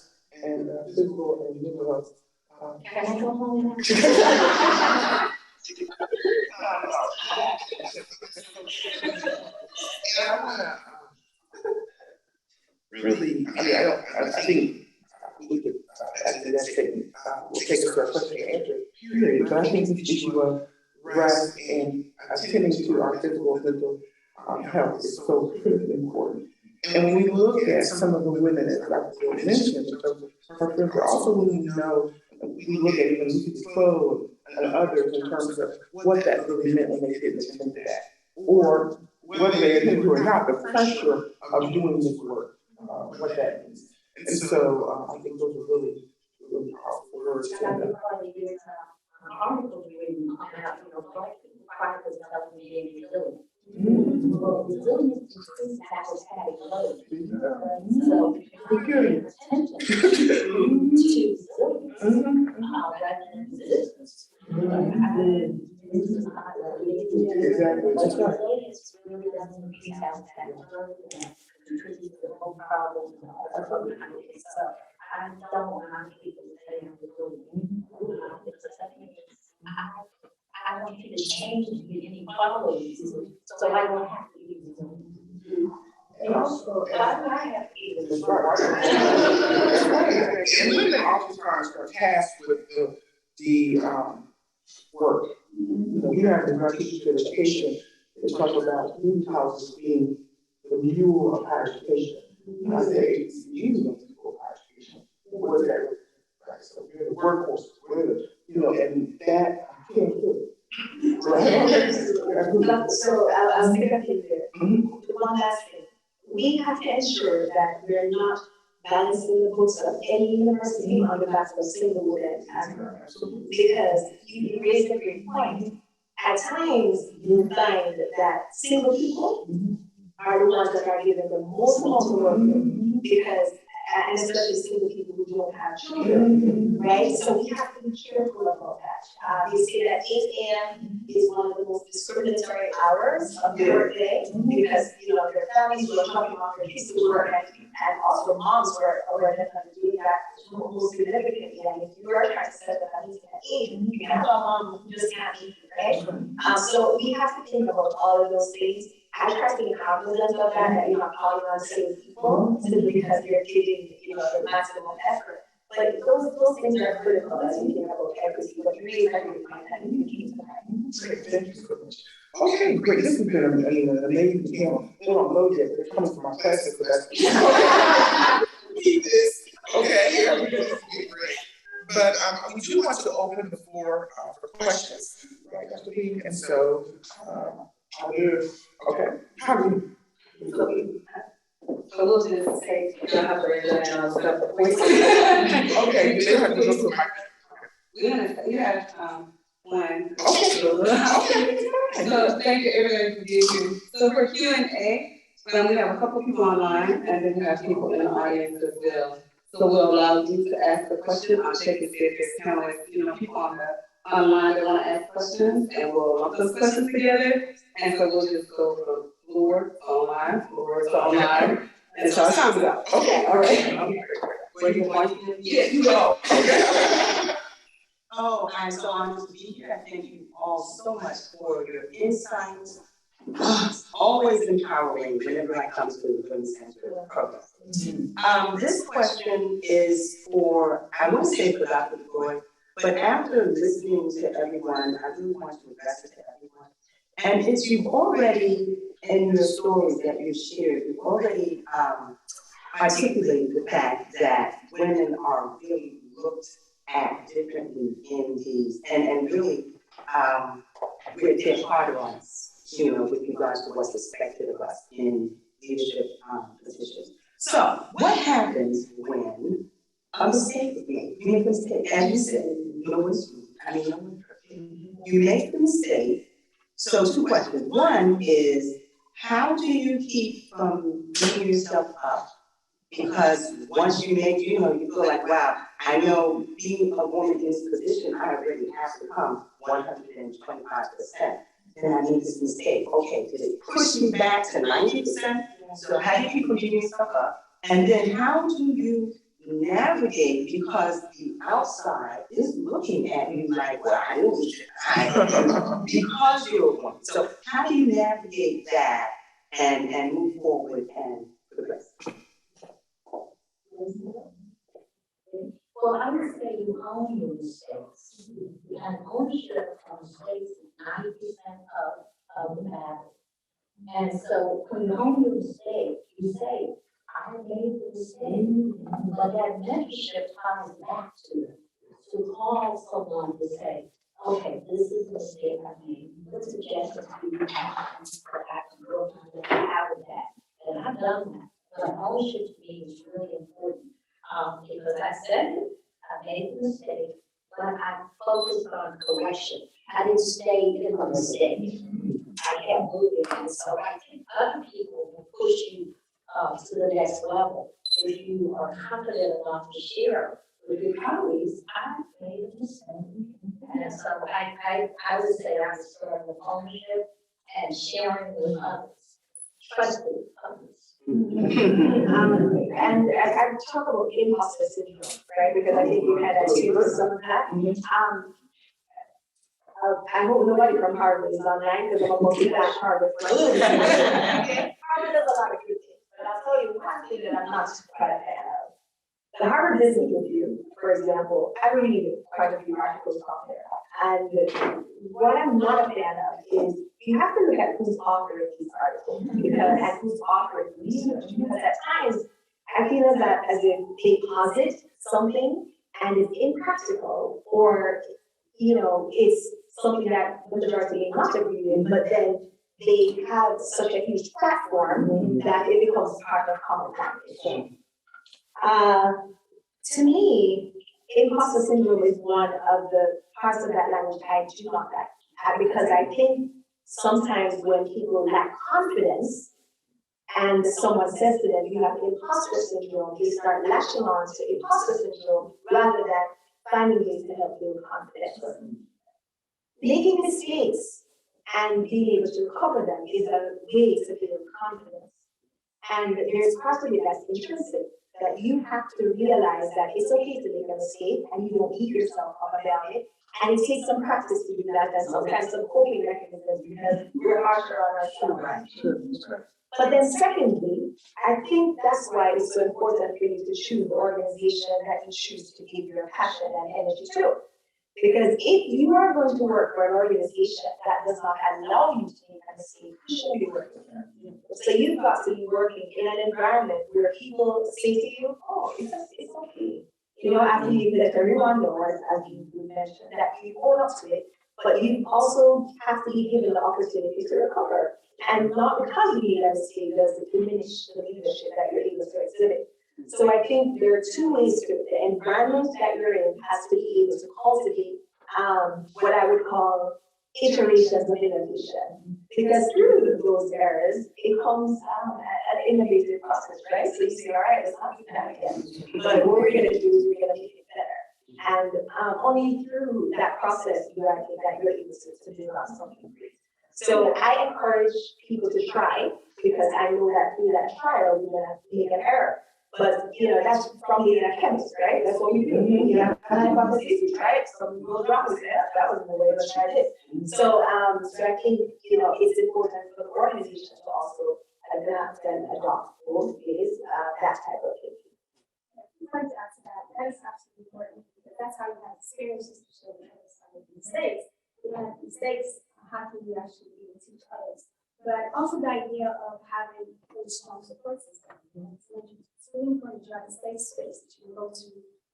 and physical and mental health. Can I go home now? Really, I think we could, we'll take this to our question and answer, period. But I think this issue of rest and attending to our physical and mental health is so critically important. And when we look at some of the women that Dr. mentioned in terms of her friends, but also when we look at even Lucy's Crowe and others in terms of what that really meant when they didn't attend to that, or whether they attended to or not, the pressure of doing this work, what that means. And so I think those are really, really powerful words. Articles written about, Black people practice of being resilient. Well, resilience includes apathetic load. So, if you're in attention to resilience rather than resistance, this is not Exactly. That's right. resilience really doesn't reach out that contribute to the whole problem. So, I don't want people to say I'm resilient. I want you to change the beginning following, so I don't have to use it. And also, I have even and women oftentimes are tasked with the work. We have in our teachers education, they talk about youth houses being the mule of higher education. And I say, HBCUs don't equal higher education. What is that? Right? So we're the workforce, and that I can't do it. Right? So I'll take a thing there. One last thing. We have to ensure that we're not balancing the books of any university on the backs of a single woman. Because you raise a great point. At times, you find that single people are the ones that are given the most amount of work because, and especially single people who don't have children, right? So we have to be careful about that. They say that 8 a.m. is one of the most discriminatory hours of the workday because, you know, their families who are dropping off their kids to work and also moms who are definitely doing that most significantly. And if you are trying to set the meeting at 8, you can have a mom who just can't eat, right? So we have to think about all of those things. I try to be cognizant of that you're not calling on the same people simply because you're giving, you know, the maximum effort. But those things are critical as we think about everything. But you raise every point that you keep Great, thank you so much. Okay, great. This has been an amazing panel. They don't know yet, but they're coming from my classes, so that's need this. Okay, yeah, this is great. But we do want to open the floor for questions, right, Dr. P? And so, okay, how do you? So we'll just say, you don't have to raise your hand, stuff. Okay, you have to go to my. We have, one. Okay. Okay. So thank you everybody for being here. So for Q&A, we have a couple people online and then we have people in the audience as well. So we'll allow you to ask a question. I'll check and see if there's kind of like, you know, people on the online that want to ask questions and we'll lump those questions together. And so we'll just go from floor to online. And so our time's up. Okay. All right. Where you want to? Yeah, you go. Okay. Oh, I'm so honored to be here. Thank you all so much for your insights. It's always empowering whenever I come to the Women's Center program. This question is for, I want to say for Dr. Dubroy, but after listening to everyone, I really want to address it to everyone. And it's you've already, in your stories that you've shared, you've already articulated the fact that women are really looked at differently in these, and really with their harder on us, you know, with regards to what's expected of us in leadership positions. So what happens when a mistake is made? You make a mistake, as you said, no one's perfect. You make the mistake. So 2 questions. One is, how do you keep from beating yourself up? Because once you make, you know, you feel like, wow, I know being a woman in this position, I already have to come 125%. Then I made this mistake. Okay, did it push me back to 90%? So how do you keep from beating yourself up? And then how do you navigate, because the outside is looking at you like, well, I know you should, because you're a woman. So how do you navigate that and move forward and progress? Well, I would say you own your mistakes. And ownership of mistakes is 90% of the battle. And so when you own your mistake, you say, I made the mistake. But that mentorship ties back to it. To call someone to say, okay, this is the mistake I made. What suggestions do you have that I can work on to have that? And I've done that. But ownership to me is really important. Because I said it, I made the mistake, but I focused on correction. I didn't stay in the mistake. I kept moving, and so I think other people will push you to the next level. If you are confident enough to share with your colleagues, I made a mistake. And so I would say I would start with ownership and sharing with others, trusting others. And I talk about imposter syndrome, right? Because I think you had that too, some of that. I hope nobody from Harvard is online because I'm almost at Harvard. Harvard does a lot of good things, but I'll tell you one thing that I'm not quite a fan of. The Harvard Business Review, for example, I read quite a few articles on there. And what I'm not a fan of is you have to look at who's authoring these articles and who's authoring research, because at times I feel as if they posit something and it's impractical, or you know, it's something that the majority may not agree with, but then they have such a huge platform that it becomes part of common conversation. To me, imposter syndrome is one of the parts of that language I do not like. Because I think sometimes when people lack confidence and someone says to them, you have imposter syndrome, they start latching on to imposter syndrome rather than finding ways to help build confidence. Making mistakes and being able to recover them is a way to build confidence. And there's part of it that's intrinsic, that you have to realize that it's okay to make a mistake and you don't beat yourself up about it. And it takes some practice to do that and sometimes some coping mechanisms because we're harsher on ourselves. Right, sure. But then secondly, I think that's why it's so important for you to choose the organization that you choose to give your passion and energy to. Because if you are going to work for an organization that does not allow you to make a mistake, you shouldn't be working there. So you've got to be working in an environment where people say to you, oh, it's okay. You know, after you let everyone know, as you mentioned, that you own up to it, but you also have to be given the opportunity to recover. And not because you made a mistake does it diminish the leadership that you're able to exhibit. So I think there are two ways to it. The environment that you're in has to be able to cultivate what I would call iterations of innovation. Because through those errors, it comes an innovative process, right? So you say, all right, let's not do that again. But what we're going to do is we're going to make it better. And only through that process do I think that you're able to build on something great. So I encourage people to try because I know that through that trial, you're going to make an error. But, you know, that's from being a chemist, right? That's what we do. You know, and I got this, right? Some little drops there. That was the way to try this. So I think, you know, it's important for the organization to also adapt and adopt both ways, that type of thinking. I'd like to ask that. That is absolutely important because that's how you have experiences to show the other side of mistakes. You have mistakes, how can you actually be able to teach others? But also the idea of having a strong support system. It's really important to have a safe space that you can go to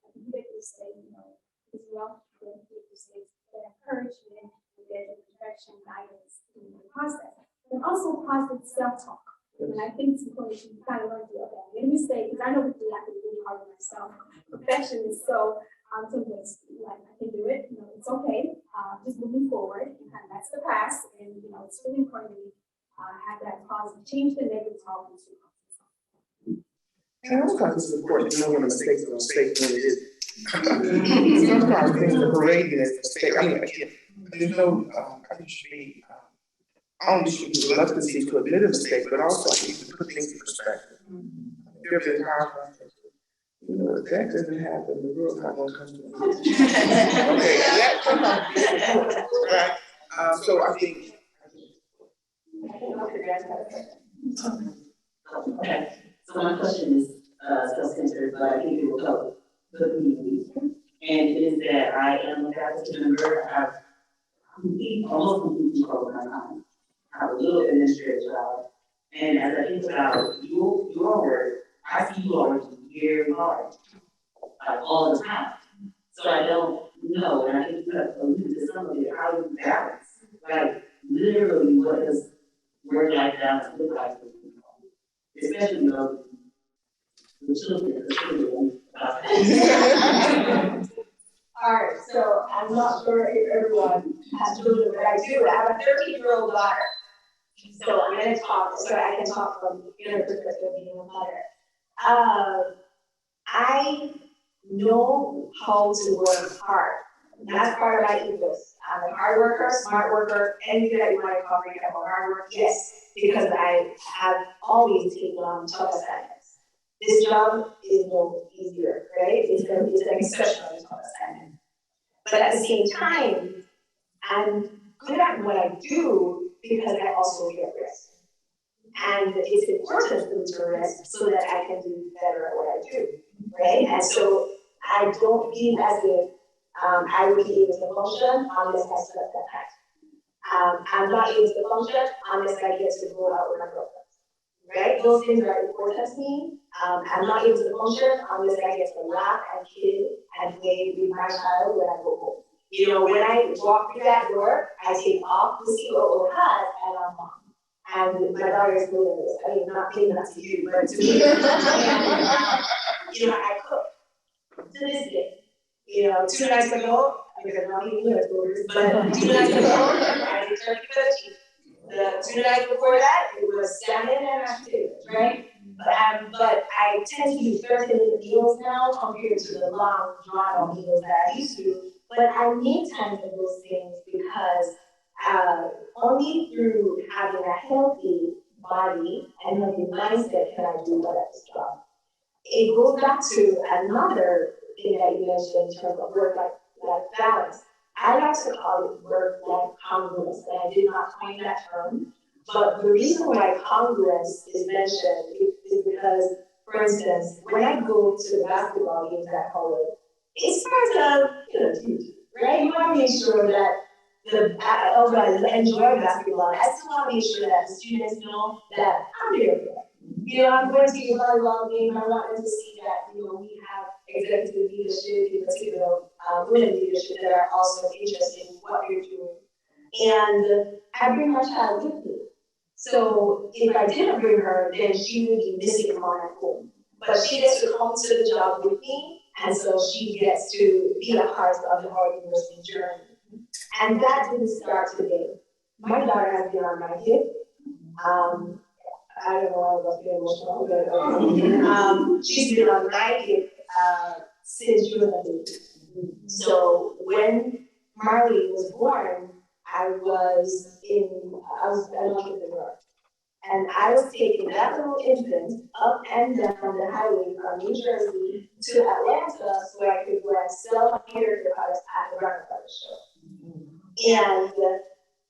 and you make this state, you know, because we all make mistakes that encourage you and get direction, guidance in the process. And also positive self-talk. And I think it's important to kind of learn to do that. Make a mistake, because I know people I can do hard on myself. Perfectionist, so sometimes like I can do it, you know, it's okay. Just moving forward, and kind of that's the past, and you know, it's really important to have that positive change the negative talk into positive. And I also thought this is important to know when a mistake is a mistake when it is. Sometimes things are paraded as a mistake. I mean, again, there's no, I think should be, only should be reluctancy to admit a mistake, but also I think to put things in perspective. There's a time you know, if that doesn't happen, the world's not going to come to an end. Okay, that sometimes is important, right? So I think. Okay, so my question is self-centered, but I think it will help the community. And it is that I am a faculty member. I've almost completely closed my time. I have a little administrative job. And as I think about your work, I see you all working very hard, like all the time. So I don't know, and I think you have alluded to some of it, how you balance, like literally what does work-life balance look like for people? Especially the children. All right, so I'm not sure if everyone has children, but I do. I have a 13-year-old daughter. So I'm going to talk, so I can talk from your perspective of being a mother. I know how to work hard. That's part of my ethos. I'm a hard worker, smart worker, anything that you want to call me about hard work, yes, because I have always taken on tough assignments. This job is no easier, right? It's an exceptionally tough assignment. But at the same time, I'm good at what I do because I also get rest. And it's important for me to rest so that I can do better at what I do, right? And so I don't feel as if I would be able to function unless I slept that night. I'm not able to function unless I get to go out with my girlfriends, right? Those things are important to me. I'm not able to function unless I get to laugh and kid and play with my child when I go home. You know, when I walk through that door, I take off the COO hat and I'm home. And my daughter is doing this. I mean, not saying that to you, but to me. I cook to this day. 2 nights ago, because I'm not eating leftovers, but 2 nights ago, I did turkey veggie. The 2 nights before that, it was salmon and mashed potatoes, right? But I tend to do 30-minute meals now compared to the long, drawn-out meals that I used to. But I make time for those things because only through having a healthy body and healthy mindset can I do what I was taught. It goes back to another thing that you mentioned in terms of work-life balance. I like to call it work-life congruence, and I did not coin that term. But the reason why congruence is mentioned is because, for instance, when I go to the basketball games at college, it's part of, right? You want to make sure that although I enjoy basketball, I still want to make sure that the students know that I'm here for them. I'm going to a volleyball game, I want them to see that, we have executive leadership, in particular, women leadership that are also interested in what you're doing. And I bring my child with me. So if I didn't bring her, then she would be missing mom at home. But she gets to come to the job with me, and so she gets to be a part of the whole university journey. And that didn't start today. My daughter has been on my hip. I don't know why I was getting emotional, but she's been on my hip since June of this year. So when Marley was born, I was an entrepreneur. And I was taking that little infant up and down the highway from New Jersey to Atlanta so I could go and sell my character products at the Roundtable show. And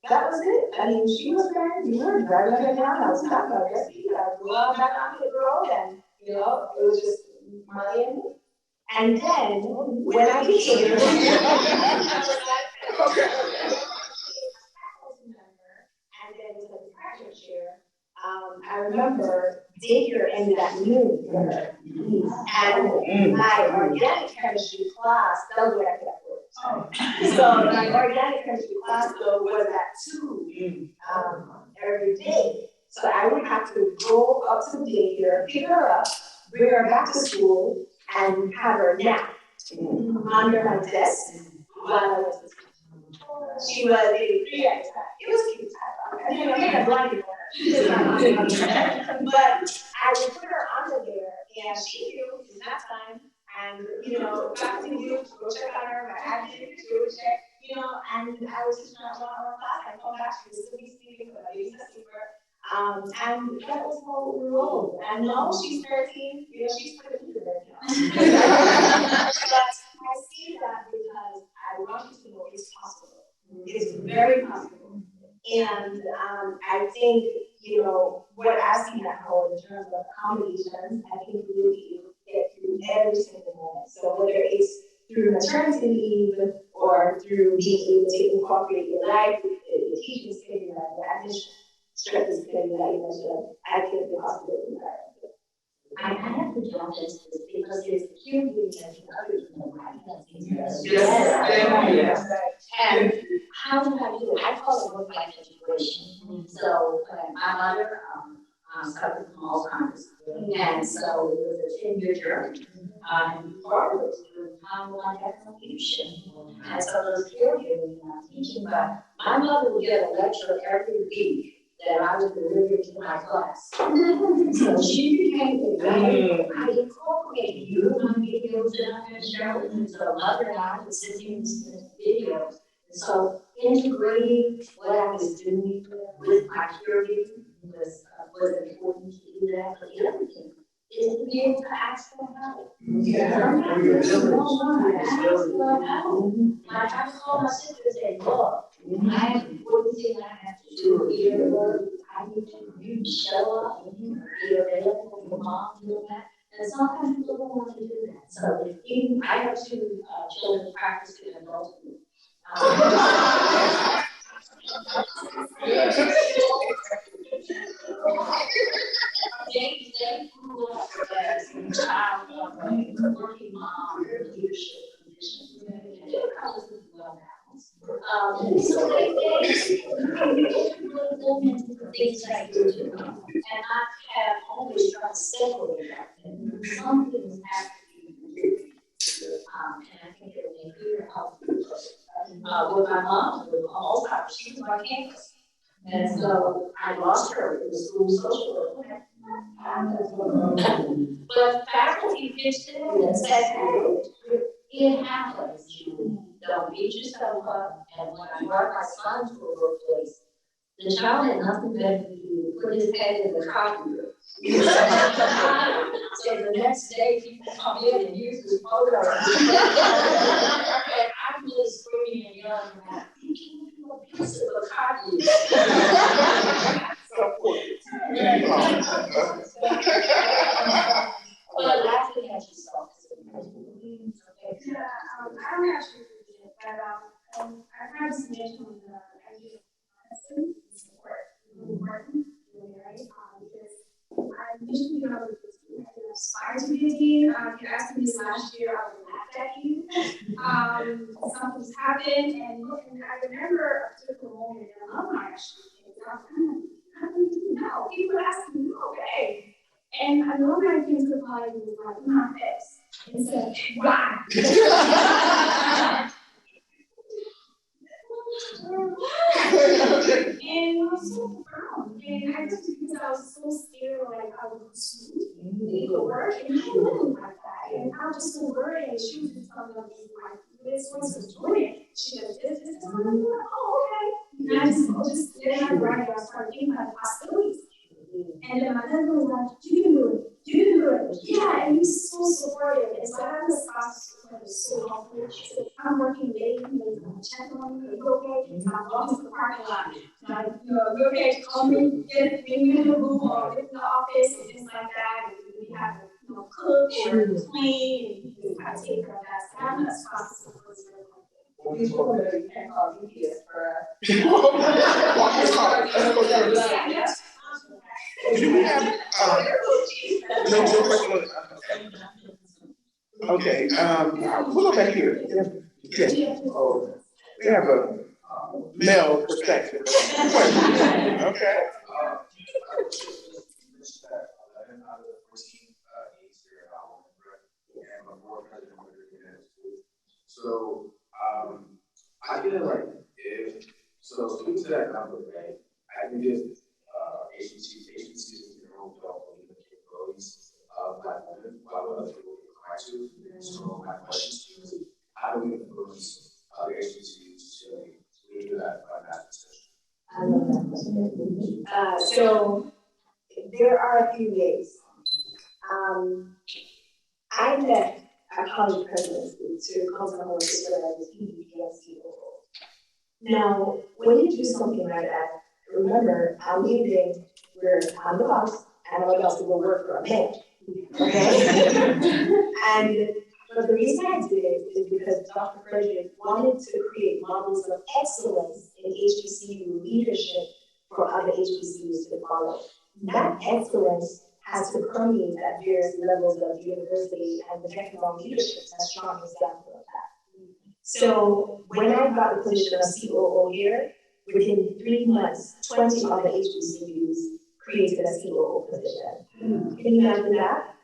that was it. I mean, she was driving up and down. I was talking about her feet. I would go out back onto the road and, it was just Marley and me. And then, when I became and then was a department chair, I remember daycare ended at noon for her. And my organic chemistry class, that was what I could afford. So my organic chemistry class though was at 2 every day. So I would have to go up to the daycare, pick her up, bring her back to school, and have her nap under my desk while I was in school. She was maybe 3 at a time. It was cute. I made a blanket for her. But I would put her under there, and she knew it's that time. And, back to you, go check on her, my activity, go check, and I was just not on her class. I come back, she was still be sleeping, but I used to sleep her. And that was how we rolled. And now she's 13, she's pretty good right now. But I see that because I want you to know it's possible. It's very possible. And I think, what I see that whole in terms of accommodations, I think we will be able to get through every single moment. So whether it's through maternity leave or through being able to incorporate your life, the teaching schedule, the admission strength schedule that you mentioned, I think the possibility there. I have to jump into this because there's caregiving and others in the life. Yes. And how do I do it? I call it work-life integration. So my mother suffered from Alzheimer's, and so it was a 10-year journey. And part of it was through time-one execution. And so those caregiving teaching, but my mother would get a lecture every week that I was delivering to my class. So she became a guide. I incorporated my videos down there showing. So mother and I would sit here and listen to videos. And so integrating what I was doing with my caregiving was important to do that. But the other thing is to be able to ask for help. I called my sister and said, look, I have important thing I have to do here. I need you to show up and be available for mom to do that. And sometimes people don't want to do that. So even I have 2 children practicing adulthood. They grew up as a child of a working mom in leadership position. And they're probably well balanced. So they put them into things that I do. And I have always tried to separate that. some things have to be reviewed. And I think it will make clear how to do it. With my mom, with Alzheimer's, she was my campus. And so I lost her in the school social work. But faculty pitched in and said, hey, it happens. You don't beat yourself up. And when I brought my son to a workplace, the child had nothing better to do than put his head in the copier. So the next day, people come in and use his photo. And I'm just screaming and yelling, I think you do a piece of the copier. But laughing at yourself. Yeah, I don't actually read it, but I kind of just mentioned I do medicine support really important, really right? Because I usually don't aspire to be a dean. If you asked me this last year, I would laugh at you. Something's happened, and I remember a particular moment in alumni actually came up. I don't even know. People asked me, okay. And an alumni came to the party and was like, my face. And said, why? And I was so proud. And I just because I was so scared, like I was need to work, and I didn't like that. And I was just so worried. And she was just telling me, like, this was doing it. She does this, and I'm like, oh, okay. And I just then I write, I started thinking about possibilities. And then my husband was like, you can do it. You can do it. Yeah, and he's so supportive. And so having a spouse support is so helpful. She said, I'm working late, he's check on me, you okay? I'm walking to the parking lot. Like, you okay to call me, get me in the room or get in the office and things like that. And we have to, cook or clean and I take care of that. So having a spouse support is really helpful. These people that you can't call UPS for. Do we have, no question. Okay, we'll go back here. Yes. Oh, we have a male perspective. Okay. So, I feel like students that number, right, I can just, HBCUs in their own development capabilities of Black women, while other people can try to. So my question is, how do we influence other HBCUs to do that by that decision? I love that. So there are a few ways. I met our college presidents to come to our PBPSC. Now, when you do something like that, remember, I'm leaving, I'm the boss, and I'm about to go work for a man. Okay? But the reason I did it is because Dr. Frederick wanted to create models of excellence in HBCU leadership for other HBCUs to follow. That excellence has to permeate at various levels of the university, and the technical leadership is a strong example of that. So when I got the position of COO here, within 3 months, 20 other HBCUs created a COO position. Can you imagine that?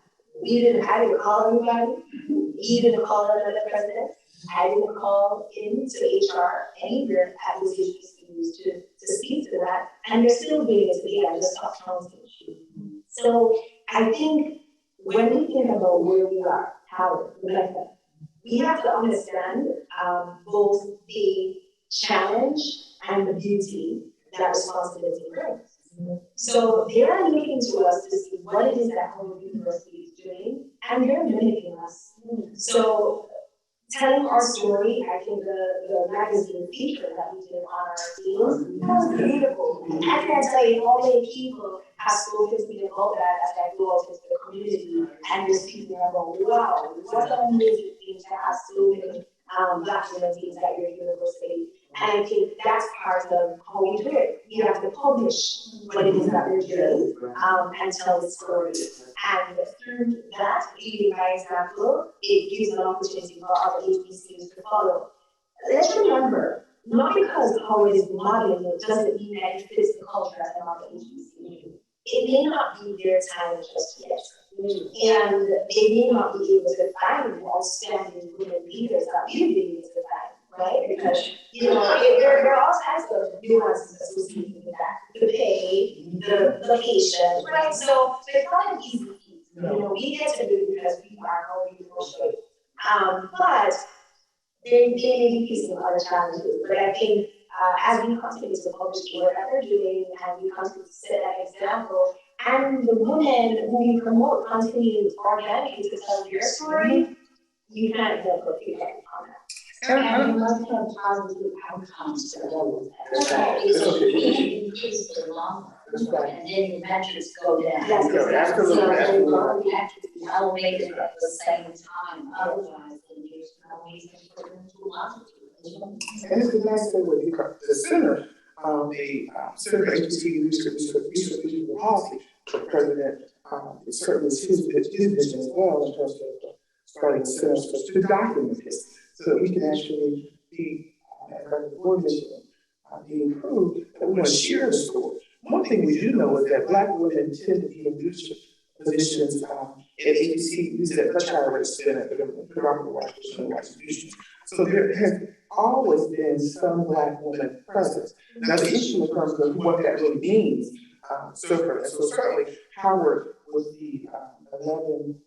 I didn't call anybody. He didn't call another president. I didn't call into HR anywhere at those HBCUs to speak to that. And they're still doing it today. I just talked council. So I think when we think about where we are, how we have to understand both the challenge and the beauty that responsibility brings. So they are looking to us to see what it is that our university is doing, and they're mimicking us. So telling our story, I think the magazine feature that we did on our teams, that was beautiful. I can't tell you how many people have spoken to me about that as I go out into the community, and they're speaking about, wow, what an amazing thing to have so many Black women teams at your university. And I think that's part of how we do it. We have to publish what it is that we're doing and tell the story. And through that, leading by example, it gives an opportunity for other HBCUs to follow. Let's remember, not because how it is modeling it doesn't mean that it fits the culture at another HBCU. It may not be their time just yet. And they may not be able to find outstanding women leaders that we've been able to find, right? Because, there are all types of nuances associated with that. The pay, the location, right? So it's not an easy feat. We get to do it because we are how we negotiate. But they may be facing other challenges. But I think as we continue to publish whatever we're doing and we continue to set that example, and the women who we promote continue organically to tell their story, you can't help but pick up on that. And we must have positive outcomes to those. It increase the long run, and then the metrics go down. That's correct. So they won't have to be elevated at the same time, otherwise then there's no reason for them to love you. And it's the nice thing with the center, Center for HBCU Research and Policy, the president, it certainly is his vision as well in terms of starting a center to document this, so that we can actually be, as the board mentioned, be improved, that we want to share the story. One thing we do know is that Black women tend to be in leadership positions at HBCUs at much higher rates than at the predominantly white institutions. So there has always been some Black women present. Now the issue in terms of what that really means, so certainly Howard was the 11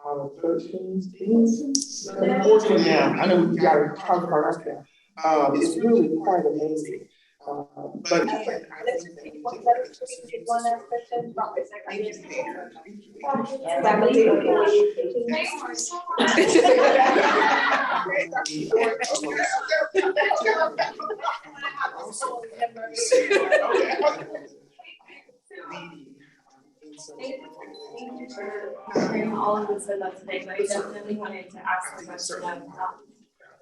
out of 13 students, 14 now. I know we got to talk about us now. It's really quite amazing. But One last question. Thank you for hearing all of this with us today, but I definitely wanted to ask a question of,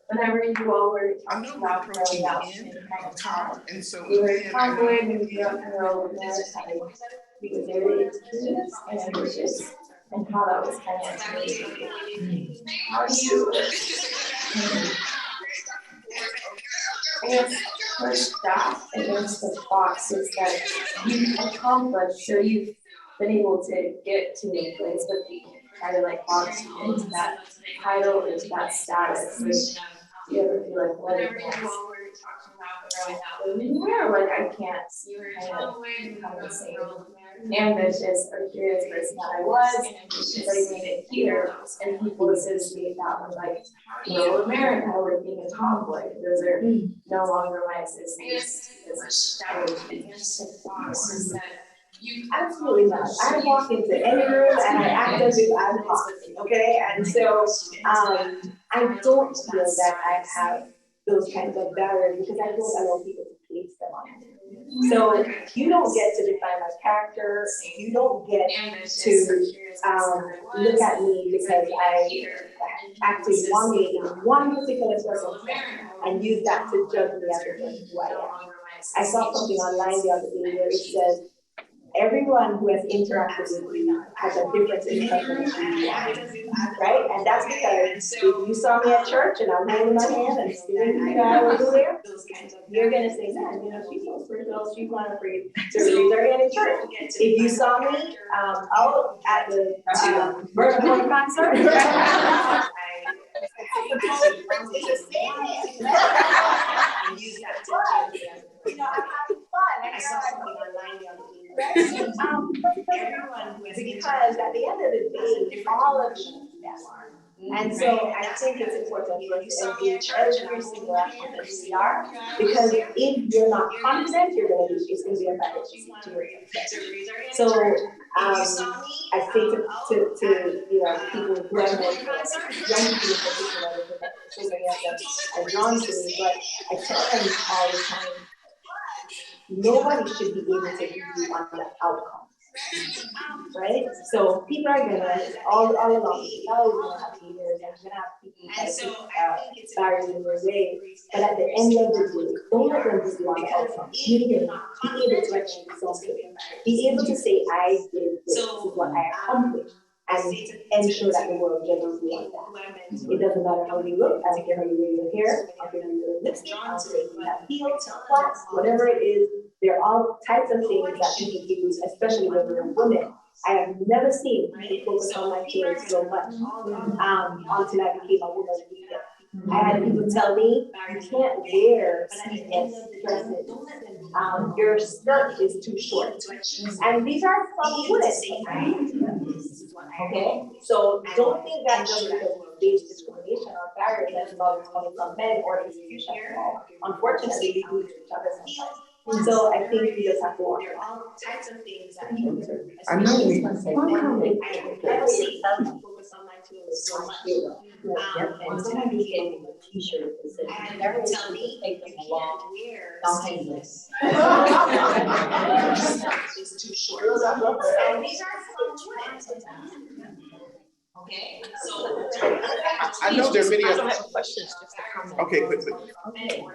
whenever you all were talking about growing up and kind of how you were tomboy and you grew up in rural America, we were very curious and ambitious, and how that was kind of how do you I guess push back against the boxes that you've accomplished, so you've been able to get to a place that you try to like box you into that title, into that status. Like, do you ever feel like, what if like I can't kind of become the same ambitious or curious person that I was, because I made it here, and people associate that with like rural America, with being a tomboy. Those are no longer my associations. Absolutely not. I walk into any room and I act as if I'm hot, okay? And so I don't feel that I have those kinds of barriers because I don't allow people to place them on me. So you don't get to define my character. You don't get to look at me because I acted one way in one particular circumstance and use that to judge me as a person who I am. I saw something online the other day where it says, everyone who has interacted with you has a difference in personality, right? And that's because if you saw me at church and I'm holding my hand and singing the guy over there, you're gonna say, man, she's so spiritual, she's not afraid to raise her hand in church. If you saw me out at the Burger King concert, I'm having fun. I saw something online the other day. Everyone who has, because at the end of the day, all of us that are. And so I think it's important for us to engage every single aspect that we are, because if you're not confident, you're going to be, it's going to be a bad situation. So I say to people who I mentor, young people in particular, so many of them are drawn to me, but I tell them all the time, nobody should be able to give you on the outcome. Right? So people are gonna all along, you're gonna have haters, and you're gonna have people that barriers in your way. But at the end of the day, don't let them just on the outcome. You need to be able to achieve something. Be able to say, I did this, this is what I accomplished, and ensure that the world judges you on that. It doesn't matter how you look, I don't care how you wear your hair, I don't care how you wear lipstick, I don't care if you have heels, flats, whatever it is. There are all types of things that people use, especially when we're women, I have never seen people focus on my children so much until I became a woman leader. I had people tell me, you can't wear sleeveless dresses. Your skirt is too short. And these are from women. Okay? So don't think that just because we face discrimination or barriers that's about coming from men or institutions. Unfortunately, we do it to each other sometimes. So I think we just have to watch all types of things that I know we one comment. I never see them focus on my tools so much. And somebody gave me a t-shirt that said, never tell me take them along. Don't hang this. It's too short. So these are some okay, so. I know there are many I other. don't have questions, just a comment. Okay, quickly. Okay, thank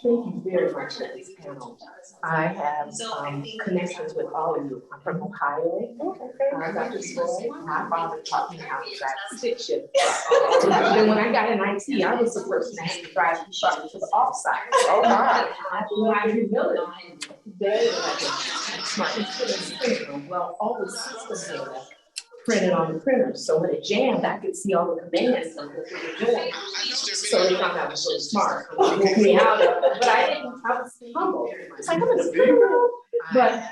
you very much for this panel. I have connections with all of you. I'm from Ohio. Dr. Dubroy, my father taught me how to drive a stick shift. And when I got in IT, I was the person that had to drive the truck to the offsite. Oh my. I knew how to rebuild it. Very smart instrument. Well, all the systems data printed on the printer. So when it jammed, I could see all the commands of what we were doing. So they thought I was really smart. Moved me out of it. But I was humble. It's like, I'm in the printer room. But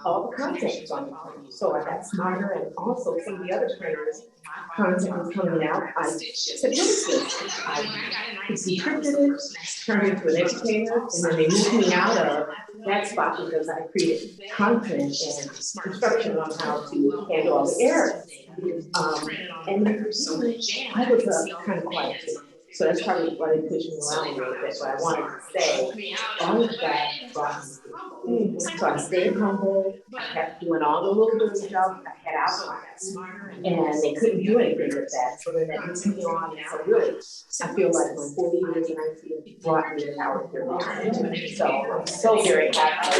all the content was on the printer. So I got smarter, and also some of the other printers, content was coming out. I said, what is this? I decrypted it, turned it into an educator, and then they moved me out of that spot because I created content and instruction on how to handle all the errors. And I was kind of quiet too. So that's probably why they pushed me around a little bit, but I wanted to say all of that brought me. So I stayed humble. I kept doing all the little dirty jobs I had outside, and they couldn't do anything with that. So then that moved me on. And so really, I feel like my 40 years in IT brought me the power here. So I'm so very happy.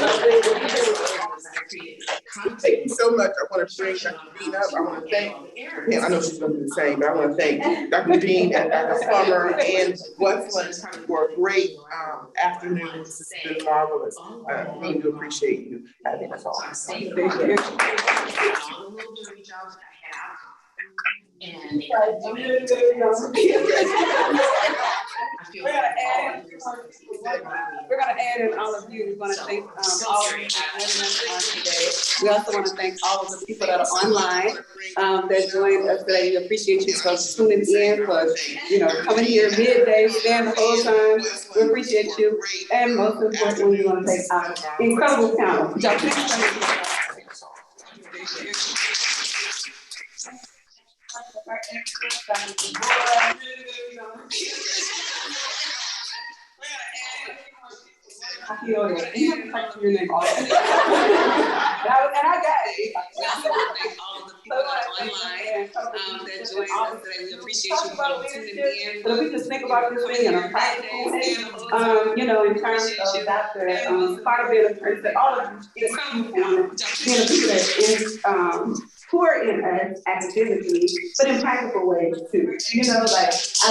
Thank you so much. I want to bring Dr. Dean up. I want to thank him. I know she's going to do the same, but I want to thank Dr. Dean and Dr. Plummer and Westland for a great afternoon. This has been marvelous. I really do appreciate you having us all. Thank you. And we're gonna add in all of you. We want to thank all of you for joining us today. We also want to thank all of the people that are online that joined us today. We appreciate you for tuning in, for coming here midday, staying the whole time. We appreciate you, and most importantly, we want to thank our incredible panel. Akiyode, you type your name all and I got it. We also want to thank all of the people that are online that joined us today. We appreciate you for tuning in. But if we just think about this thing in a practical way, in terms of Dr. Part of it, all of you, being a people that is poor in us academically, but in practical ways too. I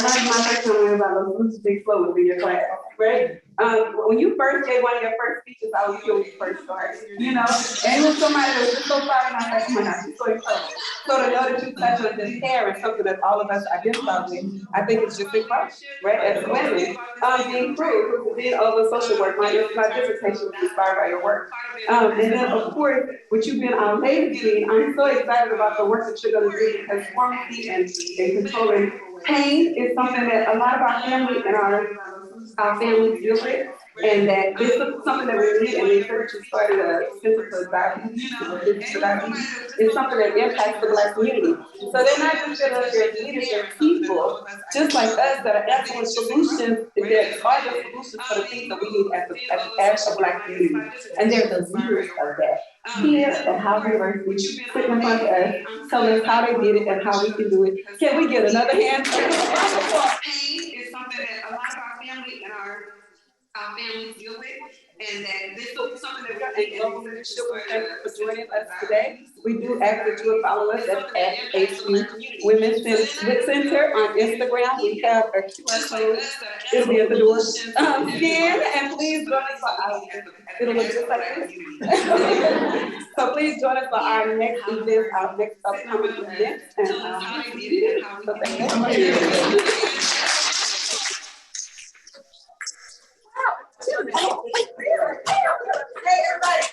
learned my first time learning about those big flow in your class, right? When you first gave one of your first speeches, I was here when you first started, and it was somebody that was just so proud, and I was like, oh my gosh, she's so incredible. So to know that you touch on this hair is something that all of us identify with, I think it's just incredible, right? As women, being Crewe, being over social work, my dissertation was inspired by your work. And then of course, with you being our lady dean, I'm so excited about the work that you're gonna do, because pharmacy and controlling pain is something that a lot of our family and our families deal with, and that this is something that we need, and research has started a Center for Diabetes, it's something that impacts the Black community. So they're not just good as their leaders, they're people, just like us, that are excellent solutions, that are the solutions for the things that we need as a Black community. And they're the leaders of that. Here at Howard University, sitting in front of us, telling us how they did it and how we can do it. Can we get another hand? Pain is something that a lot of our family and our families deal with, And that this will be something that we're in global leadership. We thank you for joining us today. We do ask that you will follow us at HU Women's Center on Instagram. We have a QR code. It'll be at the door. Scan and please join us for our, it'll look just like this. So please join us for our next event, our next upcoming event. And so thank you so much. Hey, everybody.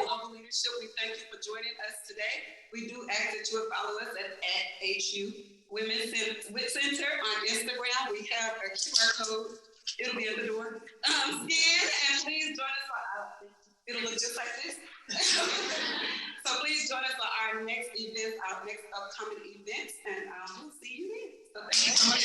Global Leadership, we thank you for joining us today. We do ask that you will follow us at HU Women's Center on Instagram. We have a QR code. It'll be at the door. Scan and please join us for our, it'll look just like this. So please join us for our next event, our next upcoming events, and we'll see you then. So thank you so much.